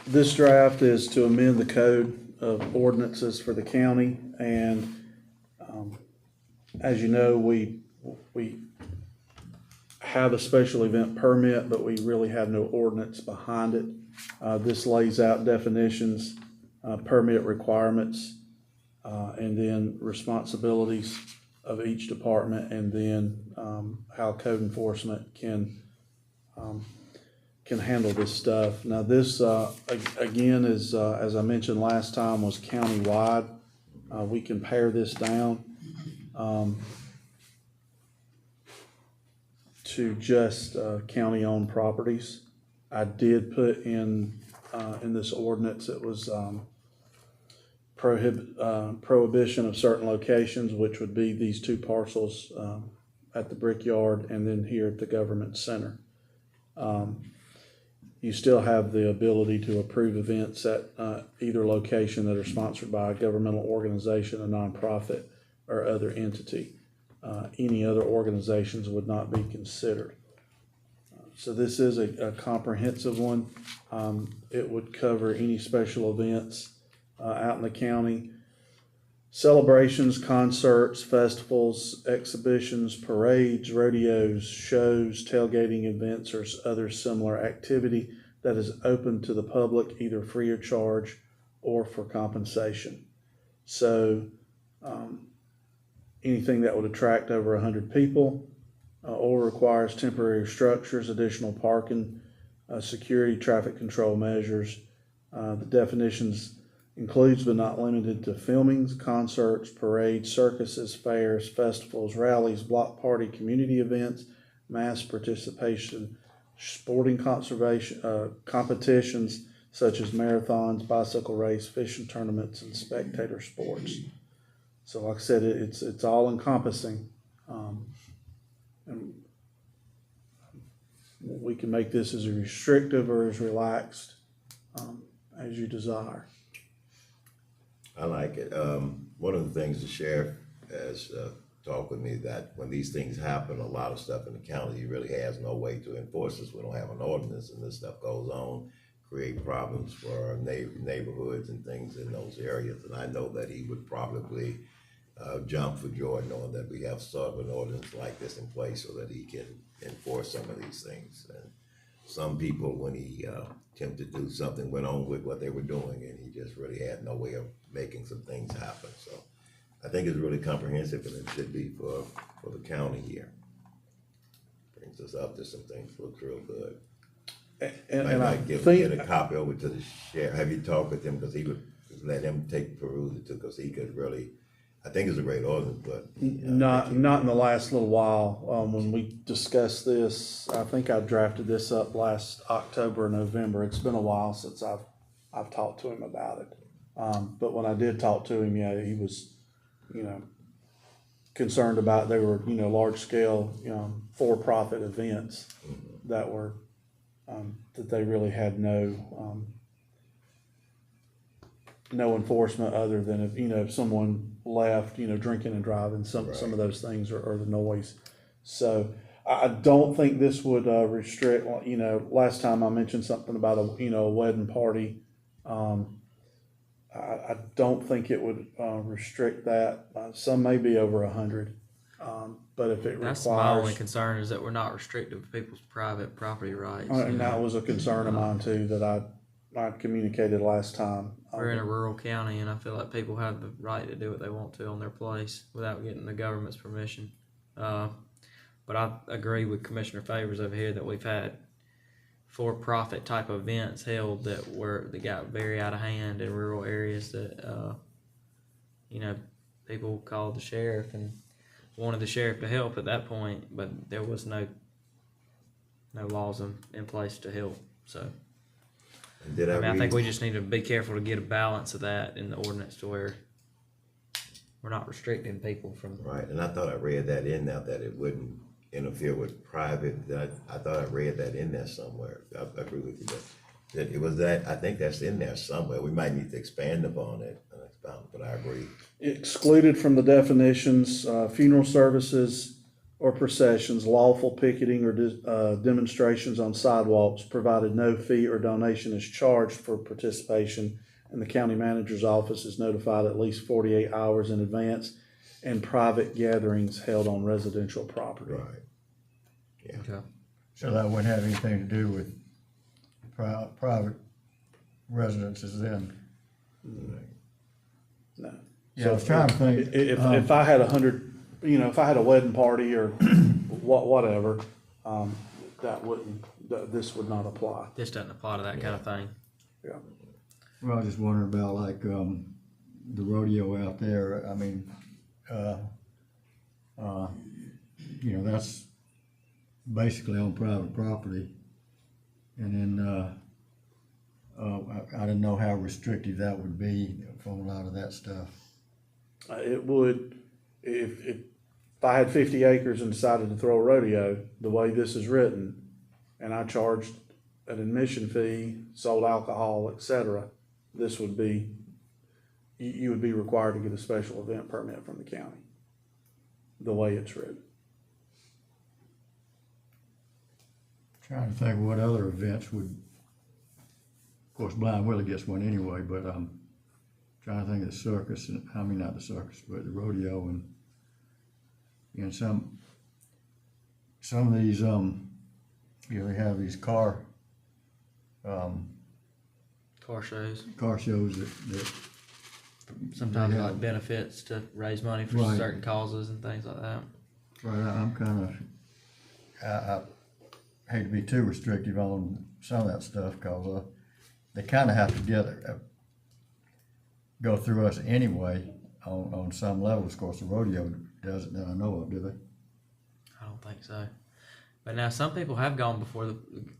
This draft is to amend the code of ordinances for the county, and as you know, we have a special event permit, but we really have no ordinance behind it. This lays out definitions, permit requirements, and then responsibilities of each department, and then how code enforcement can handle this stuff. Now this, again, is, as I mentioned last time, was countywide. We can pare this down to just county-owned properties. I did put in this ordinance, it was prohibition of certain locations, which would be these two parcels at the Brickyard and then here at the Government Center. You still have the ability to approve events at either location that are sponsored by a governmental organization, a nonprofit, or other entity. Any other organizations would not be considered. So this is a comprehensive one. It would cover any special events out in the county. Celebrations, concerts, festivals, exhibitions, parades, rodeos, shows, tailgating events, or other similar activity that is open to the public, either free of charge or for compensation. So anything that would attract over 100 people or requires temporary structures, additional parking, security, traffic control measures. The definitions includes but not limited to filmings, concerts, parades, circuses, fairs, festivals, rallies, block party, community events, mass participation, sporting competitions such as marathons, bicycle race, fishing tournaments, and spectator sports. So like I said, it's all encompassing. And we can make this as restrictive or as relaxed as you desire. I like it. One of the things the sheriff has talked with me that when these things happen, a lot of stuff in the county, he really has no way to enforce this. We don't have an ordinance, and this stuff goes on, create problems for our neighborhoods and things in those areas. And I know that he would probably jump for joy knowing that we have sort of an ordinance like this in place so that he can enforce some of these things. And some people, when he attempted to do something, went on with what they were doing, and he just really had no way of making some things happen. So I think it's really comprehensive, and it should be for the county here. brings us up to some things, looks real good. And Might I not get think, a copy over to the sheriff. Have you talked with him? Because he would let him take peruse it too, because he could really, I think it's a great ordinance, but. not in the last little while, when we discussed this, I think I drafted this up last October or November. It's been a while since I've talked to him about it. But when I did talk to him, yeah, he was, concerned about, they were, large scale, for-profit events that were, that they really had no enforcement other than if someone left, drinking and driving, some of those things are the noise. So I don't think this would restrict, last time I mentioned something about a wedding party. I don't think it would restrict that. Some may be over 100. But if it That's my only requires, concern, is that we're not restricting people's private property rights. and that was a concern of mine too, that I communicated last time. We're in a rural county, and I feel like people have the right to do what they want to on their place without getting the government's permission. But I agree with Commissioner Favors over here that we've had for-profit type events held that got very out of hand in rural areas that, people called the sheriff and wanted the sheriff to help at that point, but there was no laws in place to help, so. Did I think we just need to be careful to get a balance of that in the ordinance to where we're not restricting people from. Right, and I thought I read that in there, that it wouldn't interfere with private, I thought I read that in there somewhere. I agree with you, that it was that, I think that's in there somewhere. We might need to expand upon it, but I agree. Excluded from the definitions, funeral services or processions, lawful picketing or demonstrations on sidewalks, provided no fee or donation is charged for participation, and the county manager's office is notified at least 48 hours in advance, and private gatherings held on residential property. Right. Yeah. Okay. So that wouldn't have anything to do with private residences then? No. Yeah, I was trying to think. If I had 100, if I had a wedding party or whatever, this would not apply. This doesn't apply to that kind of thing. Yeah. Well, I was just wondering about like, the rodeo out there. I mean, that's basically on private property. And then, I didn't know how restrictive that would be from a lot of that stuff. It would, if I had 50 acres and decided to throw a rodeo, the way this is written, and I charged an admission fee, sold alcohol, etc., this would be, you would be required to get a special event permit from the county, the way it's written. Trying to think what other events would, of course, Blind Willie gets one anyway, but I'm trying to think of the circus, and I mean, not the circus, but the rodeo, and some of these, they have these car Shows. car shows that Sometimes Yeah. like benefits to raise money for Right. certain causes and things like that. right, I'm kind of, I hate to be too restrictive on some of that stuff, cause they kind of have to go through us anyway on some levels. Of course, the rodeo doesn't that I know of, do they? I don't think so. But now some people have gone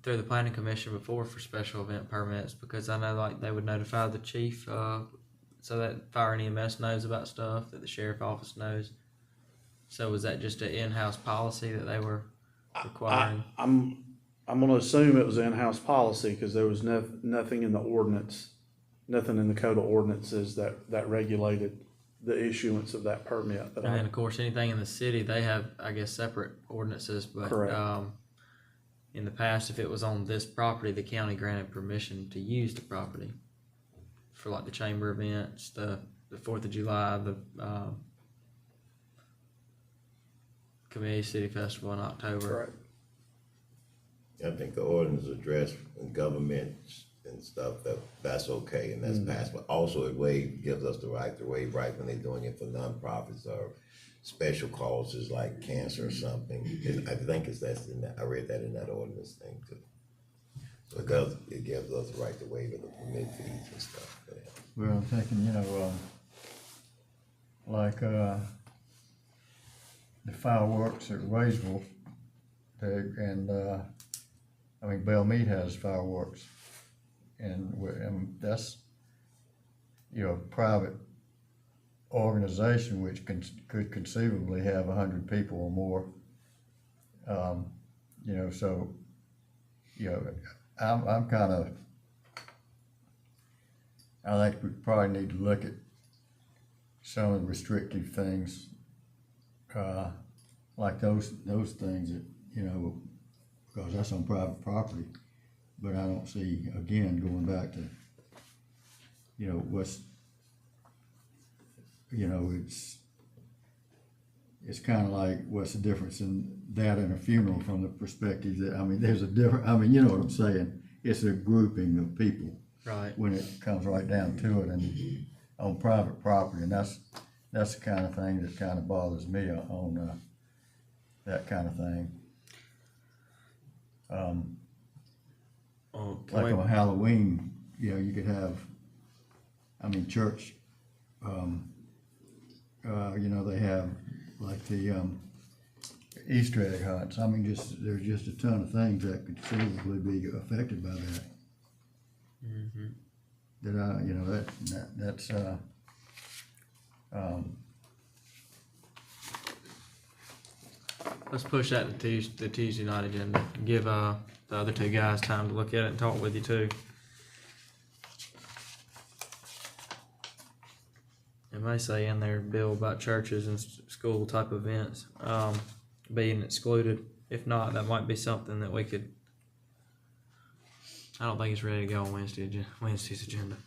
through the planning commission before for special event permits, because I know like they would notify the chief, so that fire and EMS knows about stuff, that the sheriff office knows. So was that just an in-house policy that they were requiring? I'm going to assume it was an in-house policy, because there was nothing in the ordinance, nothing in the code of ordinances that regulated the issuance of that permit. And then of course, anything in the city, they have, I guess, separate ordinances, but, Correct. In the past, if it was on this property, the county granted permission to use the property for like the chamber events, the 4th of July, the, Community City Festival in October. Correct. I think the ordinance address government and stuff, that's okay, and that's passed. But also it gives us the right to waive right when they're doing it for nonprofits or special causes like cancer or something. I think I read that in that ordinance thing too. So it gives us the right to waive the permit fees and stuff. Yeah. Well, I'm thinking, like, the fireworks at Waysville, Bell Mead has fireworks, and that's, a private organization which could conceivably have 100 people or more. I'm kind of, I think we probably need to look at some of the restrictive things, like those things that, because that's on private property. But I don't see, again, going back to, it's kind of like, what's the difference in that and a funeral from the perspective that, there's a different, you know what I'm saying? It's a grouping of people. Right. When it comes right down to it, and on private property, and that's the kind of thing that kind of bothers me on that kind of thing. Like on Halloween, you could have, church, they have like the Easter egg hunts. There's just a ton of things that could conceivably be affected by that. Mm-hmm. Let's push that to the Tuesday night agenda. Give the other two guys time to look at it and talk with you too. It may say in there, Bill, about churches and school type events being excluded. If not, that might be something that we could. I don't think it's ready to go on Wednesday's agenda.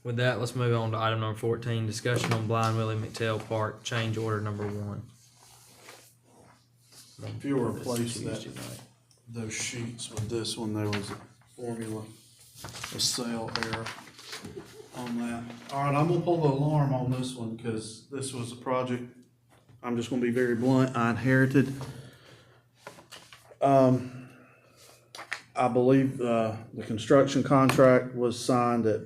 With that, let's move on to item number 14, discussion on Blind Willie McTell Park, change order number 1. If you replace Tuesday night. those sheets with this one, there was a formula, a cell error on that. All right, I'm gonna pull the alarm on this one because this was a project, I'm just gonna be very blunt, I inherited. I believe the construction contract was signed at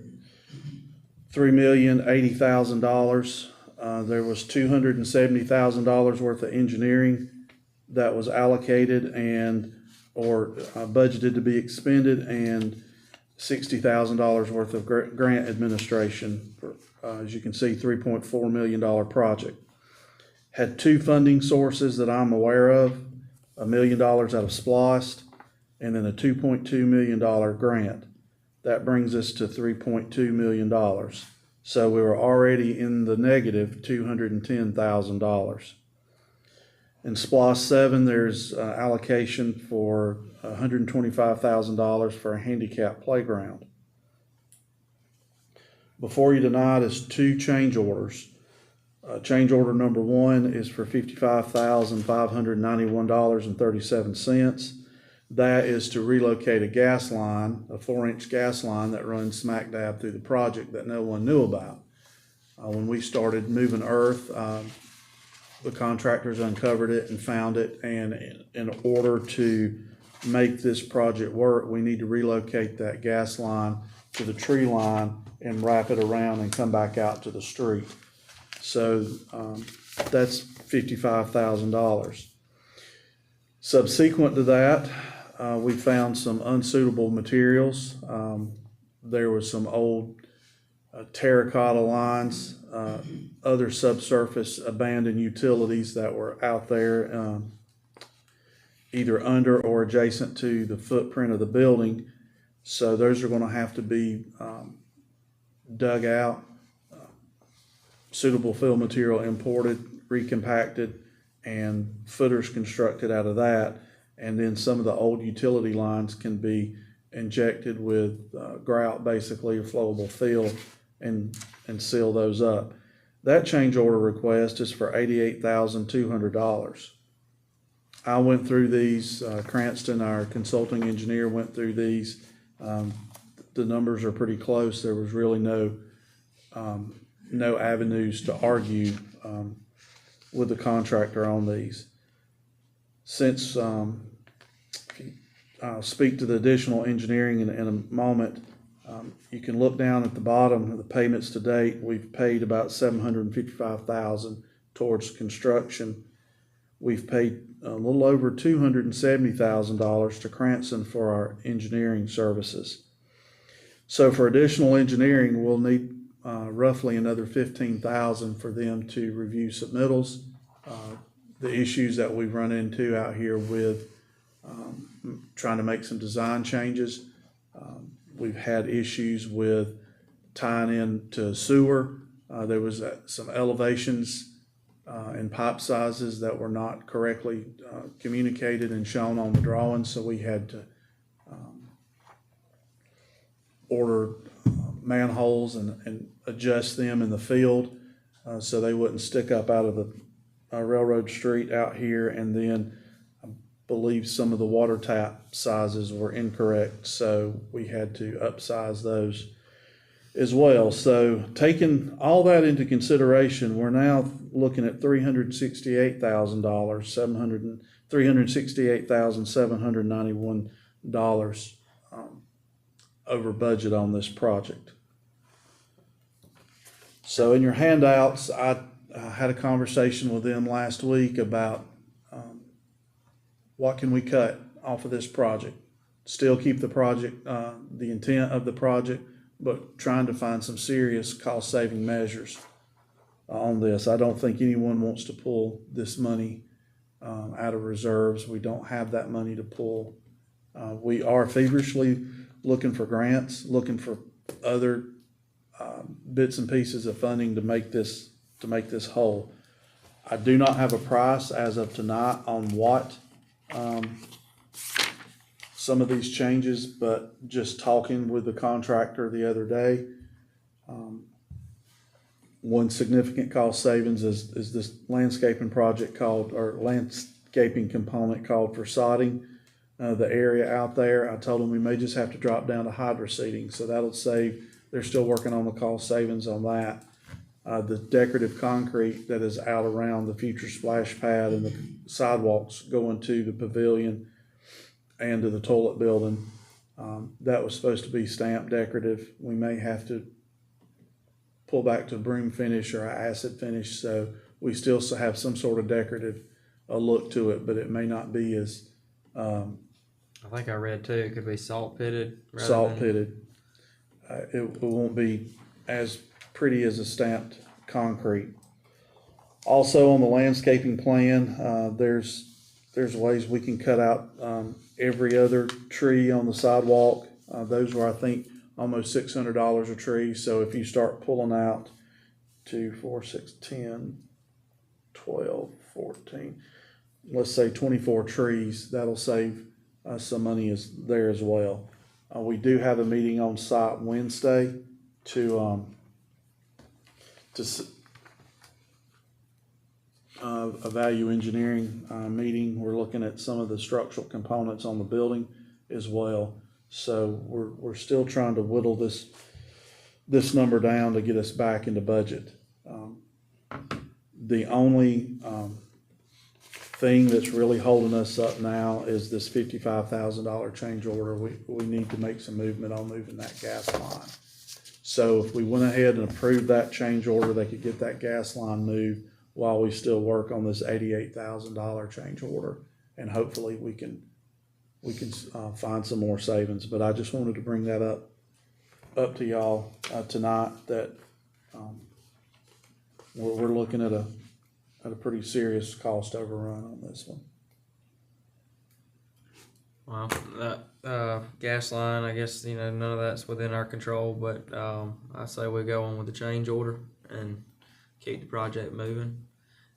$3,080,000. There was $270,000 worth of engineering that was allocated or budgeted to be expended, and $60,000 worth of grant administration. As you can see, $3.4 million project. Had two funding sources that I'm aware of: $1 million out of SPLOST, and then a $2.2 million grant. That brings us to $3.2 million. So we were already in the negative $210,000. In SPLOST 7, there's allocation for $125,000 for a handicap playground. Before you tonight is two change orders. Change order number 1 is for $55,591.37. That is to relocate a gas line, a 4-inch gas line that runs smack dab through the project that no one knew about. When we started moving earth, the contractors uncovered it and found it, and in order to make this project work, we need to relocate that gas line to the tree line and wrap it around and come back out to the street. So that's $55,000. Subsequent to that, we found some unsuitable materials. There was some old terracotta lines, other subsurface abandoned utilities that were out there, either under or adjacent to the footprint of the building. So those are going to have to be dug out, suitable fill material imported, recompacted, and footers constructed out of that. And then some of the old utility lines can be injected with grout, basically, or flowable fill, and seal those up. That change order request is for $88,200. I went through these, Cranston, our consulting engineer, went through these. The numbers are pretty close. There was really no avenues to argue, with the contractor on these. Since, I'll speak to the additional engineering in a moment. You can look down at the bottom of the payments to date. We've paid about $755,000 towards construction. We've paid a little over $270,000 to Cranston for our engineering services. So for additional engineering, we'll need roughly another $15,000 for them to review submittals. The issues that we've run into out here with trying to make some design changes. We've had issues with tying into sewer. There was some elevations and pipe sizes that were not correctly communicated and shown on the drawings, so we had to order manholes and adjust them in the field so they wouldn't stick up out of the railroad street out here. And then I believe some of the water tap sizes were incorrect, so we had to upsize those as well. So taking all that into consideration, we're now looking at $368,791 over budget on this project. So in your handouts, I had a conversation with them last week about what can we cut off of this project. Still keep the project, the intent of the project, but trying to find some serious cost-saving measures on this. I don't think anyone wants to pull this money out of reserves. We don't have that money to pull. We are feverishly looking for grants, looking for other bits and pieces of funding to make this whole. I do not have a price as of tonight on what some of these changes, but just talking with the contractor the other day, one significant cost savings is this landscaping project landscaping component called for sodding the area out there. I told them we may just have to drop down to hydro seeding, so that'll save. They're still working on the cost savings on that. The decorative concrete that is out around the future splash pad and the sidewalks going to the pavilion and to the toilet building, that was supposed to be stamped decorative. We may have to pull back to broom finish or acid finish, so we still have some sort of decorative look to it, but it may not be as I think I read too, it could be salt pitted. salt pitted. It won't be as pretty as a stamped concrete. Also on the landscaping plan, there's ways we can cut out every other tree on the sidewalk. Those were, I think, almost $600 a tree. So if you start pulling out 2, 4, 6, 10, 12, 14, let's say 24 trees, that'll save some money there as well. We do have a meeting on site Wednesday to a value engineering meeting. We're looking at some of the structural components on the building as well. So we're still trying to whittle this number down to get us back into budget. The only thing that's really holding us up now is this $55,000 change order. We need to make some movement on moving that gas line. So if we went ahead and approved that change order, they could get that gas line moved while we still work on this $88,000 change order, and hopefully we can find some more savings. But I just wanted to bring that up to y'all tonight, that we're looking at a pretty serious cost overrun on this one. Well, that gas line, I guess, none of that's within our control, but I say we go on with the change order and keep the project moving.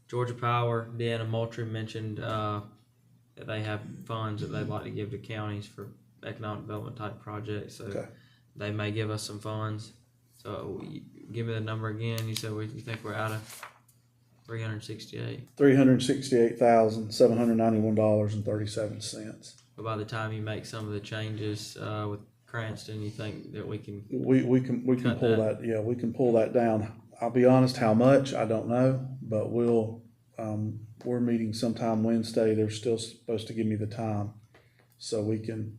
Georgia Power, Deanna Moultrie mentioned that they have funds that they'd like to give to counties for economic development type projects, so Okay. they may give us some funds. So give me the number again. You said you think we're out of $368. $368,791.37. But by the time you make some of the changes with Cranston, you think that we can? We can Cut pull that, yeah, we can pull that down. I'll be honest, how much, I don't know, but we're meeting sometime Wednesday. They're still supposed to give me the time, so we can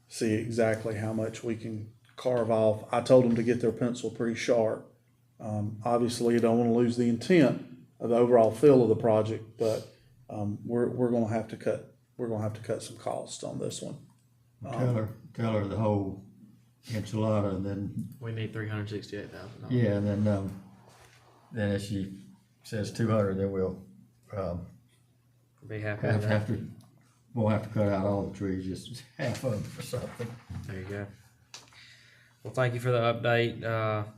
see exactly how much we can carve off. I told them to get their pencil pretty sharp. Obviously, you don't want to lose the intent of the overall feel of the project, but we're gonna have to cut some costs on this one. Tell her the whole enchilada, and then, We need $368,000. yeah, and then if she says 200, then we'll, Be happy with that. won't have to cut out all the trees, just half of them or something. There you go. Well, thank you for the update.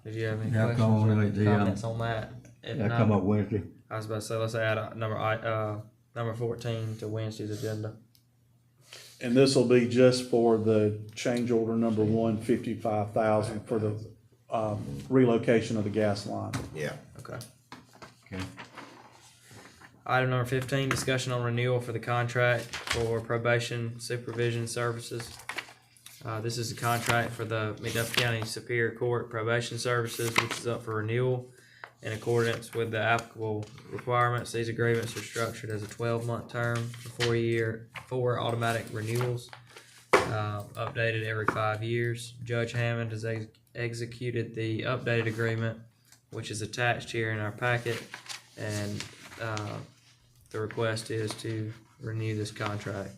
Did you have any Yeah, questions come on, or wait, comments on that? If That not, come up Wednesday. I was about to say, let's add number 14 to Wednesday's agenda. And this will be just for the change order number 155,000 for the relocation of the gas line. Yeah. Okay. Okay. Item number 15, discussion on renewal for the contract for probation supervision services. This is a contract for the McDuffie County Superior Court Probation Services, which is up for renewal in accordance with the applicable requirements. These agreements are structured as a 12-month term for 4 automatic renewals, updated every 5 years. Judge Hammond has executed the updated agreement, which is attached here in our packet, and the request is to renew this contract.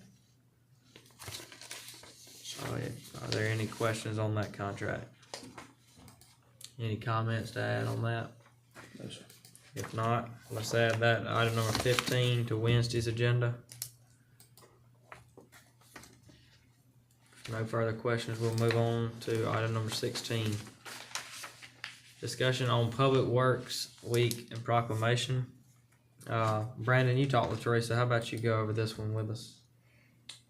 Are there any questions on that contract? Any comments to add on that? No, sir. If not, let's add that item number 15 to Wednesday's agenda. No further questions, we'll move on to item number 16. Discussion on Public Works Week and proclamation. Brandon, you talked with Teresa. How about you go over this one with us?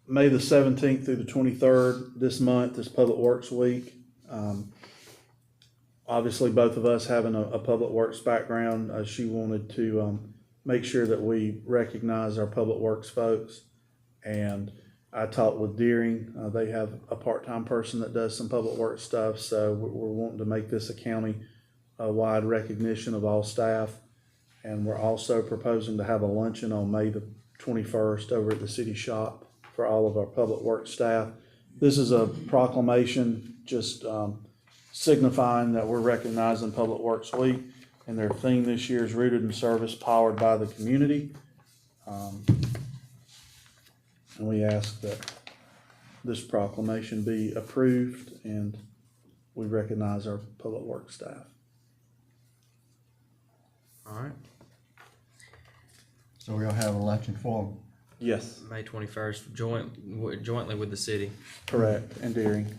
May the 17th through the 23rd this month is Public Works Week. Obviously, both of us having a public works background, she wanted to make sure that we recognize our public works folks. And I talked with Deering. They have a part-time person that does some public works stuff, so we're wanting to make this a county-wide recognition of all staff. And we're also proposing to have a luncheon on May the 21st over at the city shop for all of our public works staff. This is a proclamation just signifying that we're recognizing Public Works Week, and their theme this year is Rooted in Service, Powered by the Community. And we ask that this proclamation be approved, and we recognize our public works staff. All right, So we'll have a luncheon for them. Yes, May 21st, jointly with the city. correct, and Deering.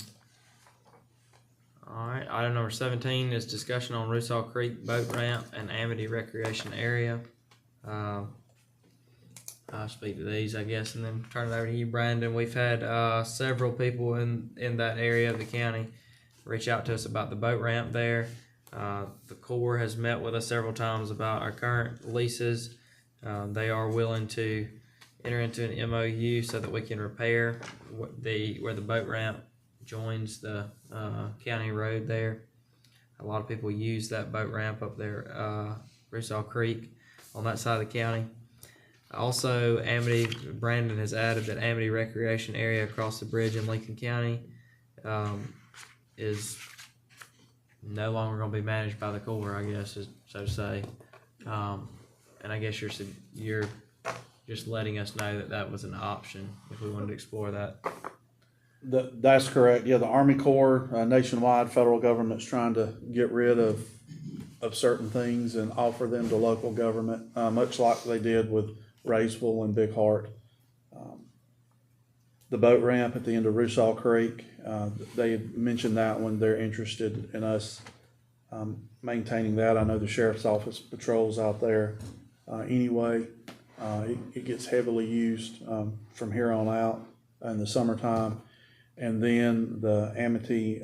All right, item number 17 is discussion on Rusall Creek Boat Ramp and Amity Recreation Area. I'll speak to these, I guess, and then turn it over to you, Brandon. We've had several people in that area of the county reach out to us about the boat ramp there. The Corps has met with us several times about our current leases. They are willing to enter into an MOU so that we can repair where the boat ramp joins the county road there. A lot of people use that boat ramp up there, Rusall Creek, on that side of the county. Also, Brandon has added that Amity Recreation Area across the bridge in Lincoln County is no longer going to be managed by the Corps, I guess, so to say. And I guess you're just letting us know that that was an option if we wanted to explore that. That's correct. Yeah, the Army Corps, nationwide, federal government's trying to get rid of certain things and offer them to local government, much like they did with Raceville and Big Heart. The boat ramp at the end of Rusall Creek, they had mentioned that when they're interested in us maintaining that. I know the sheriff's office patrols out there anyway. It gets heavily used from here on out in the summertime. And then the Amity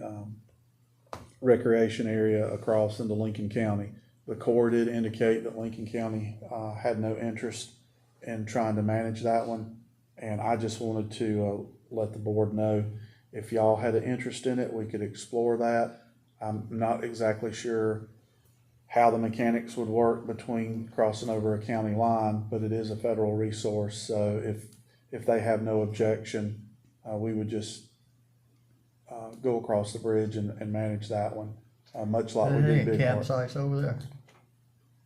recreation area across into Lincoln County. The Corps did indicate that Lincoln County had no interest in trying to manage that one. And I just wanted to let the board know, if y'all had an interest in it, we could explore that. I'm not exactly sure how the mechanics would work between crossing over a county line, but it is a federal resource. So if they have no objection, we would just go across the bridge and manage that one, much like we There did ain't Big Horn. campsites over there.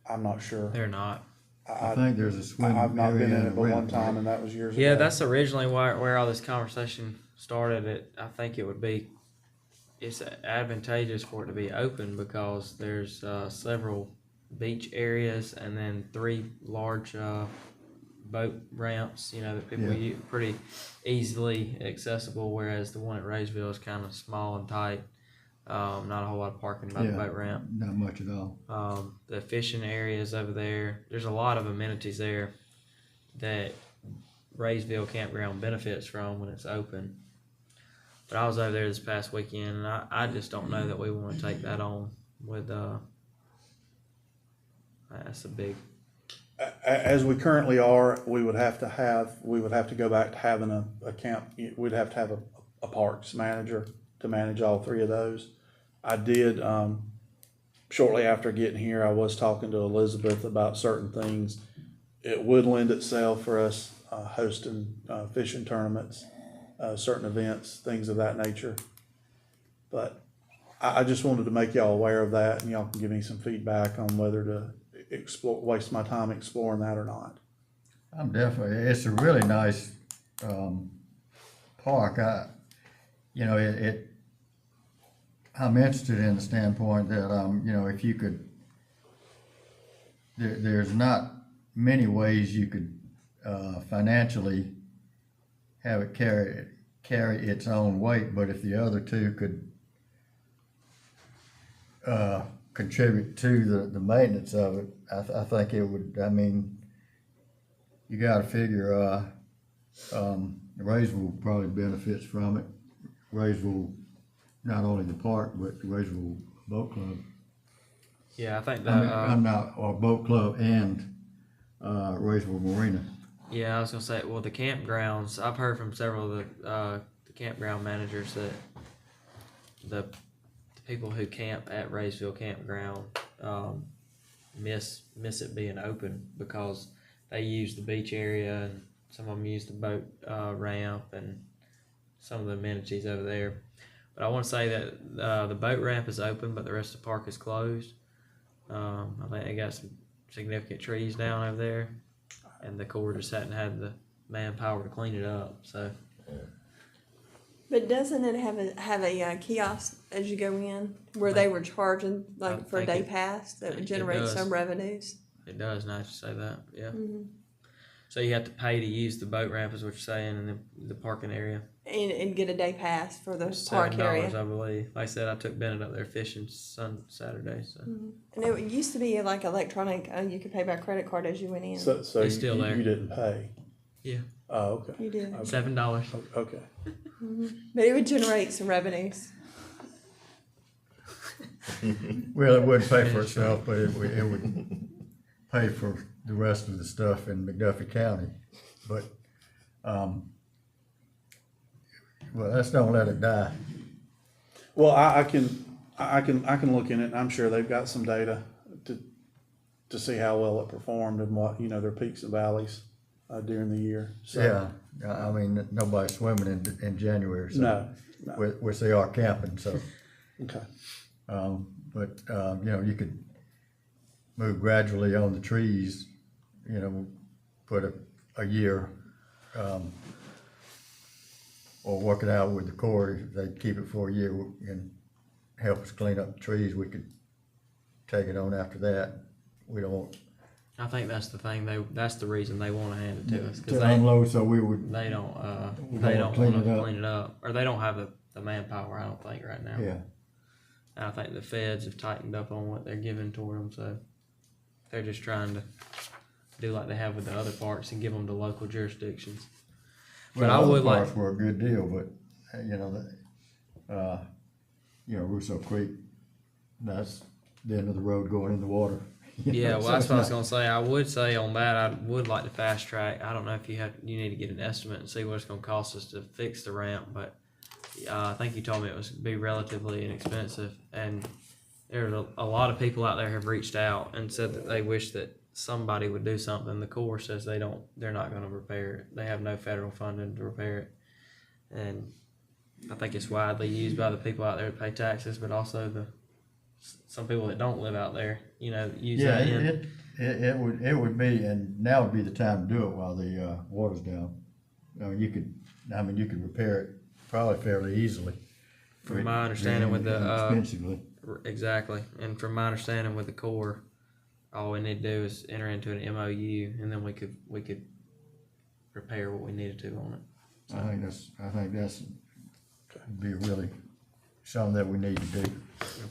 I'm not sure. They're not. I think there's a swim I've not been area in it and but a one ramp. time, and that was years ago. Yeah, that's originally where all this conversation started. I think it's advantageous for it to be open because there's several beach areas and then 3 large boat ramps, that people Yeah. use, pretty easily accessible, whereas the one at Raysville is kind of small and tight. Not a whole lot of parking by the Yeah. boat ramp. Not much at all. The fishing areas over there, there's a lot of amenities there that Raysville Campground benefits from when it's open. But I was over there this past weekend, and I just don't know that we want to take that on with, that's a big, As we currently are, we would have to go back to having a camp, we'd have to have a parks manager to manage all 3 of those. I did, shortly after getting here, I was talking to Elizabeth about certain things. It would lend itself for us hosting fishing tournaments, certain events, things of that nature. But I just wanted to make y'all aware of that, and y'all can give me some feedback on whether to waste my time exploring that or not. It's a really nice, park. I'm interested in the standpoint that, if you could, there's not many ways you could, financially have it carry its own weight, but if the other 2 could, contribute to the maintenance of it, I think it would. I mean, you gotta figure, Raysville probably benefits from it. Raysville, not only the park, but the Raysville Boat Club. yeah, I think or Boat Club and, Raysville Marina. yeah, I was gonna say, well, the campgrounds, I've heard from several of the campground managers that the people who camp at Raysville Campground miss it being open because they use the beach area and some of them use the boat ramp and some of the amenities over there. But I want to say that the boat ramp is open, but the rest of the park is closed. I think they got some significant trees down over there, and the Corps just hadn't had the manpower to clean it up. So. But doesn't it have a kiosk as you go in where they were charging for a day pass that would generate some revenues? It does, nice to say that, yeah. Mm-hmm. So you have to pay to use the boat ramp is what you're saying, and the parking area. And get a day pass for the park area. $7, I believe. Like I said, I took Bennett up there fishing Saturday. So. Mm-hmm. And it used to be like electronic, you could pay by credit card as you went in. So It's still there. you didn't pay? Yeah. Oh, okay. You did. $7. Okay. Mm-hmm. But it would generate some revenues. Well, it wouldn't pay for itself, but it would pay for the rest of the stuff in McDuffie County. But, well, let's don't let it die. Well, I can look in it, and I'm sure they've got some data to see how well it performed and what, their peaks and valleys during the year. So, Yeah, I mean, nobody's swimming in January, so. No. Which they are camping, so. Okay. But, you could move gradually on the trees, put a year, or work it out with the Corps. If they keep it for a year and help us clean up the trees, we could take it on after that. We don't want. I think that's the thing. That's the reason they want to hand it to us because To unload, so we would. they don't We want don't clean it to up. clean it up, or they don't have the manpower. I don't think right now. Yeah. And I think the feds have tightened up on what they're giving toward them, so they're just trying to do like they have with the other parks and give them to local jurisdictions. But I would like for a good deal, but Russo Creek, that's the end of the road going in the water. Yeah, well, that's what I was gonna say. I would say on that, I would like to fast track. I don't know if you need to get an estimate and see what it's gonna cost us to fix the ramp, but I think you told me it was be relatively inexpensive, and there's a lot of people out there have reached out and said that they wish that somebody would do something. The Corps says they're not gonna repair it. They have no federal funding to repair it, and I think it's widely used by the people out there that pay taxes, but also some people that don't live out there, use Yeah, that. it would be, and now would be the time to do it while the water's down. You could repair it probably fairly easily. From my understanding with the inexpensively. exactly, and from my understanding with the Corps, all we need to do is enter into an MOU, and then we could repair what we needed to on it. I think that's be really something that we need to do.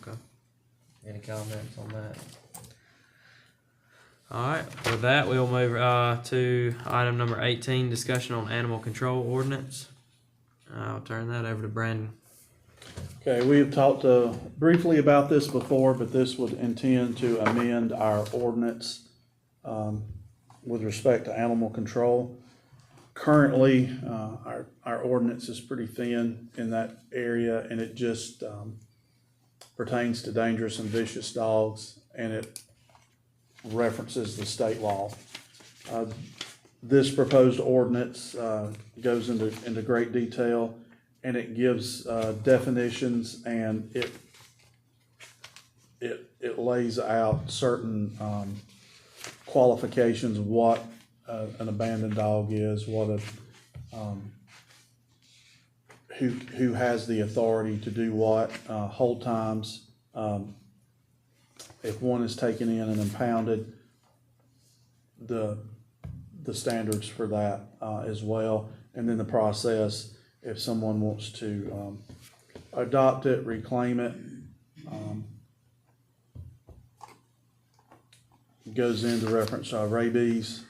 Okay. Any comments on that? All right. With that, we'll move to item number 18, discussion on animal control ordinance. I'll turn that over to Brandon. Okay, we have talked briefly about this before, but this would intend to amend our ordinance with respect to animal control. Currently, our ordinance is pretty thin in that area, and it just pertains to dangerous and vicious dogs, and it references the state law. This proposed ordinance goes into great detail, and it gives definitions, and it lays out certain qualifications of what an abandoned dog is, what who has the authority to do what, hold times, if one is taken in and impounded, the standards for that as well, and then the process if someone wants to adopt it, reclaim it. Goes into reference rabies.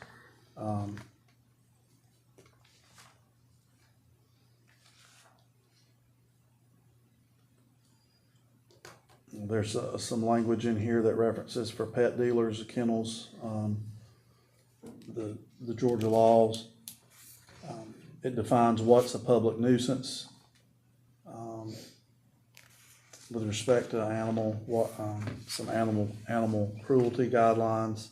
There's some language in here that references for pet dealers, kennels, the Georgia laws. It defines what's a public nuisance. With respect to some animal cruelty guidelines.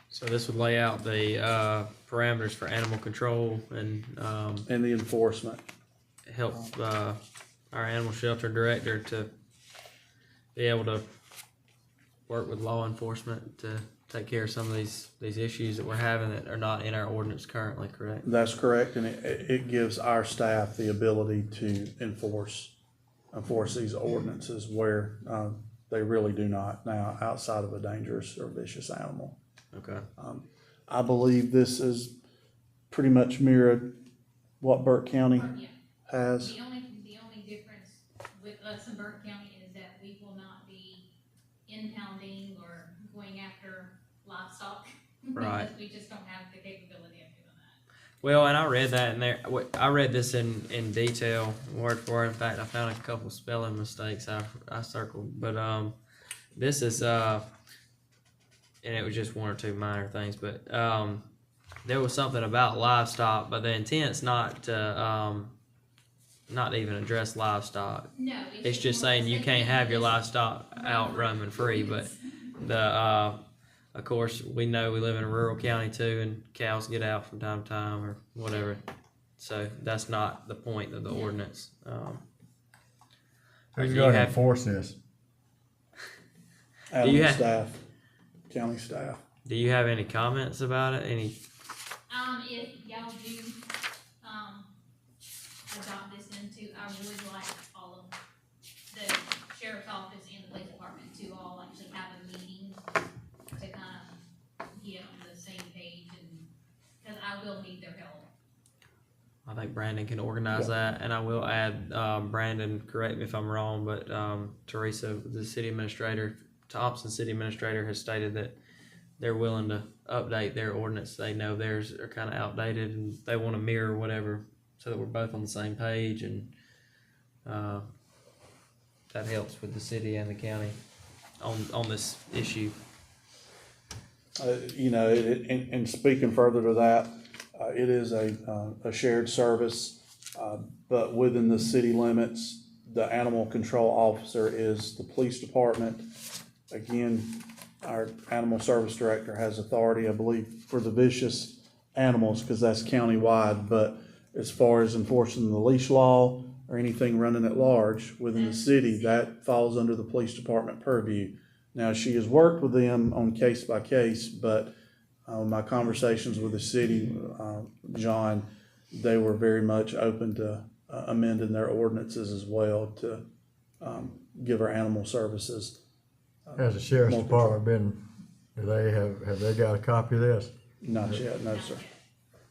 So this would lay out the parameters for animal control and the enforcement. help our animal shelter director to be able to work with law enforcement to take care of some of these issues that we're having that are not in our ordinance currently, correct? That's correct, and it gives our staff the ability to enforce these ordinances where they really do not now outside of a dangerous or vicious animal. Okay. I believe this is pretty much mirrored what Burke County has. The only difference with us in Burke County is that we will not be impounding or going after livestock. Right. Because we just don't have the capability of doing that. Well, and I read that in there. I read this in detail, word for word. In fact, I found a couple spelling mistakes I circled. But this is and it was just one or two minor things. But there was something about livestock, but the intent's not to not even address livestock. No, It's just saying you can't have your livestock out roaming free. But of course, we know we live in a rural county too, and cows get out from time to time or whatever. So that's not the point of the ordinance. Who's going to enforce this? Animal staff, county staff. Do you have any comments about it? If y'all do adopt this into, I would like all of the sheriff's office and the police department to all actually have a meeting to kind of get on the same page, and because I will need their help. I think Brandon can organize that, and I will add, Brandon, correct me if I'm wrong, but Teresa, the city administrator, Thompson city administrator, has stated that they're willing to update their ordinance. They know theirs are kind of outdated, and they want to mirror whatever, so that we're both on the same page, and that helps with the city and the county. on this issue. You know, and speaking further to that, it is a shared service, but within the city limits, the animal control officer is the police department. Again, our animal service director has authority, I believe, for the vicious animals, because that's countywide, but as far as enforcing the leash law or anything running at large within the city, that falls under the police department purview. Now, she has worked with them on case by case, but my conversations with the city, John, they were very much open to amending their ordinances as well to give our animal services. Has the sheriff's more department been, have they got a copy of this? Not yet, no, sir.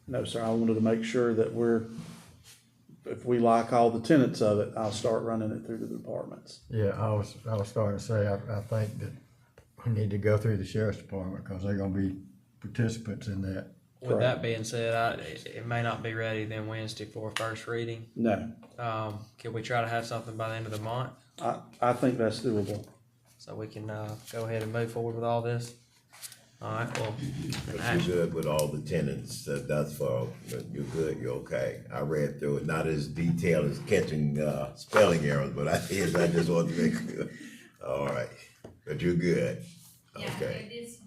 No, sir. I wanted to make sure that if we like all the tenets of it, I'll start running it through the departments. Yeah, I was starting to say, I think that we need to go through the sheriff's department, because they're gonna be participants in that. With that being said, it may not be ready then Wednesday for first reading. No, Can we try to have something by the end of the month I think that's doable. so we can go ahead and move forward with all this? All right, well, But you're good with all the tenants thus far, but you're good, you're okay. I read through it, not as detailed as catching spelling errors, but I just wanted to make sure. All right, but you're good. Yeah, Okay. it is,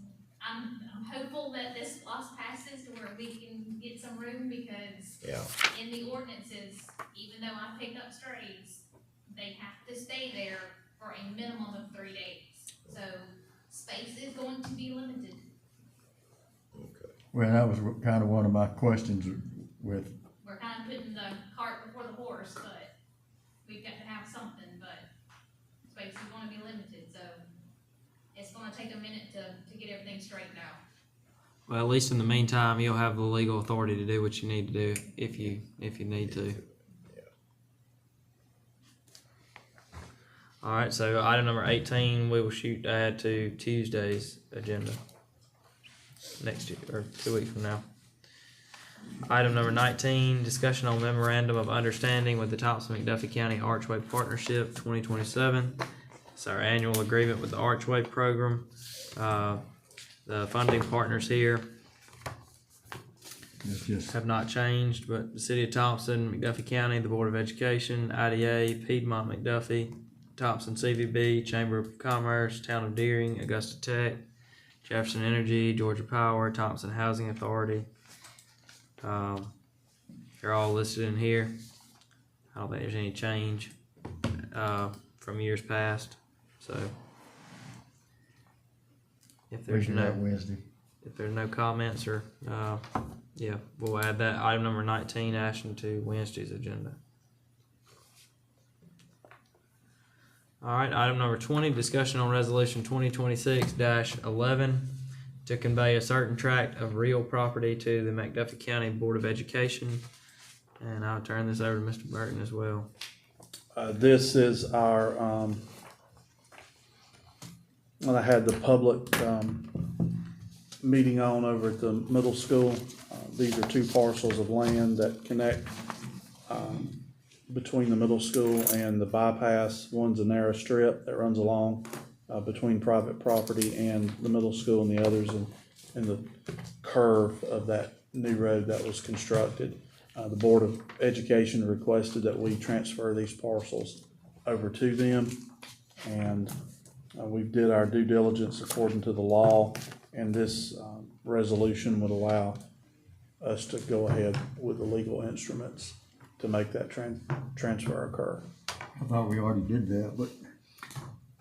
I'm hopeful that this law passes to where we can get some room, because Yeah, in the ordinances, even though I picked up strays, they have to stay there for a minimum of 3 days. So space is going to be limited. okay. Well, that was kind of one of my questions with, We're kind of putting the cart before the horse, but we've got to have something, but space is going to be limited, so it's going to take a minute to get everything straightened out. well, at least in the meantime, you'll have the legal authority to do what you need to do if you need to. All right, so item number 18, we will shoot to add to Tuesday's agenda next year, or 2 weeks from now. Item number 19, discussion on memorandum of understanding with the Thompson-McDuffie County Archway Partnership 2027. It's our annual agreement with the Archway program. The funding partners here it's just, have not changed, but the City of Thompson, McDuffie County, the Board of Education, IDA, Piedmont McDuffie, Thompson CVB, Chamber of Commerce, Town of Deering, Augusta Tech, Jefferson Energy, Georgia Power, Thompson Housing Authority. They're all listed in here. I don't think there's any change from years past. So if we there's do that no Wednesday. comments or yeah, we'll add that item number 19 action to Wednesday's agenda. All right, item number 20, discussion on resolution 2026-11 to convey a certain tract of real property to the McDuffie County Board of Education. And I'll turn this over to Mr. Burton as well. This is our, when I had the public, meeting on over at the middle school. These are two parcels of land that connect, between the middle school and the bypass. One's a narrow strip that runs along, between private property and the middle school, and the others in the curve of that new road that was constructed. The Board of Education requested that we transfer these parcels over to them, and we did our due diligence according to the law, and this resolution would allow us to go ahead with the legal instruments to make that transfer occur. I thought we already did that, but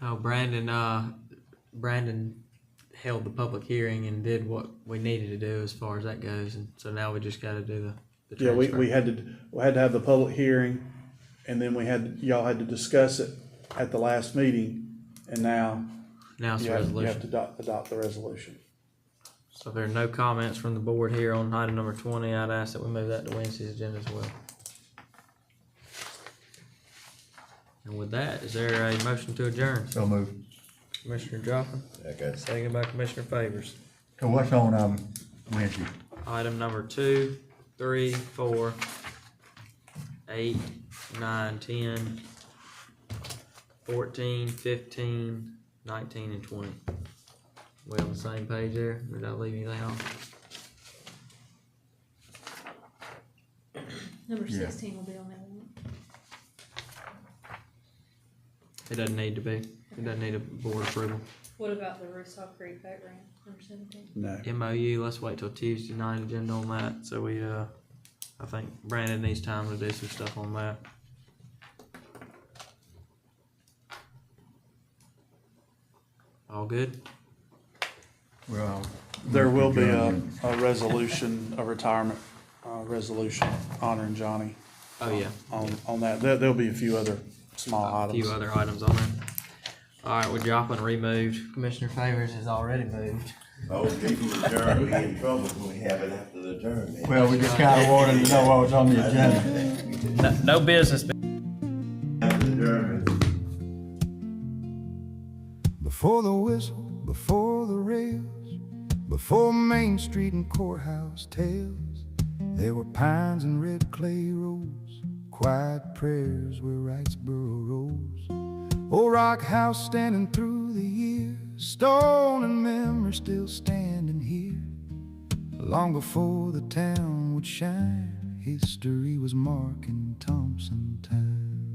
Oh, Brandon held the public hearing and did what we needed to do as far as that goes, and so now we just gotta do the Yeah, transfer. we had to have the public hearing, and then y'all had to discuss it at the last meeting, and now Now it's you a have resolution. to adopt the resolution. So if there are no comments from the board here on item number 20, I'd ask that we move that to Wednesday's agenda as well. And with that, is there a motion to adjourn? so moved. Commissioner Joplin, Okay. second by Commissioner Favors. So what's on, Wednesday? Item number 2, 3, 4, 8, 9, 10, 14, 15, 19 and 20. We on the same page there? Did I leave anything off? Number Yeah. 16 will be on that one. It doesn't need to be. It doesn't need a board approval. What about the Rusaw Creek boat ramp, number 17? No. MOU, let's wait till Tuesday night agenda on that. So we, I think Brandon needs time to do some stuff on that. All good? Well. There will be a resolution, a retirement, resolution honoring Johnny Oh, yeah. on that. There'll be a few other small A items. few other items on there. All right, we're dropping removed. Commissioner Favors is already moved. Oh, people adjourn, we in trouble when we have it after the adjournment. Well, we just kinda wanted to know what was on the agenda. No business. After the adjournment. Before the whistle, before the rails, before Main Street and courthouse tales, there were pines and red clay roads, quiet prayers where Wrightsboro rose. Old rock house standing through the years, stone and memory still standing here. Long before the town would shine, history was marking Thompson time.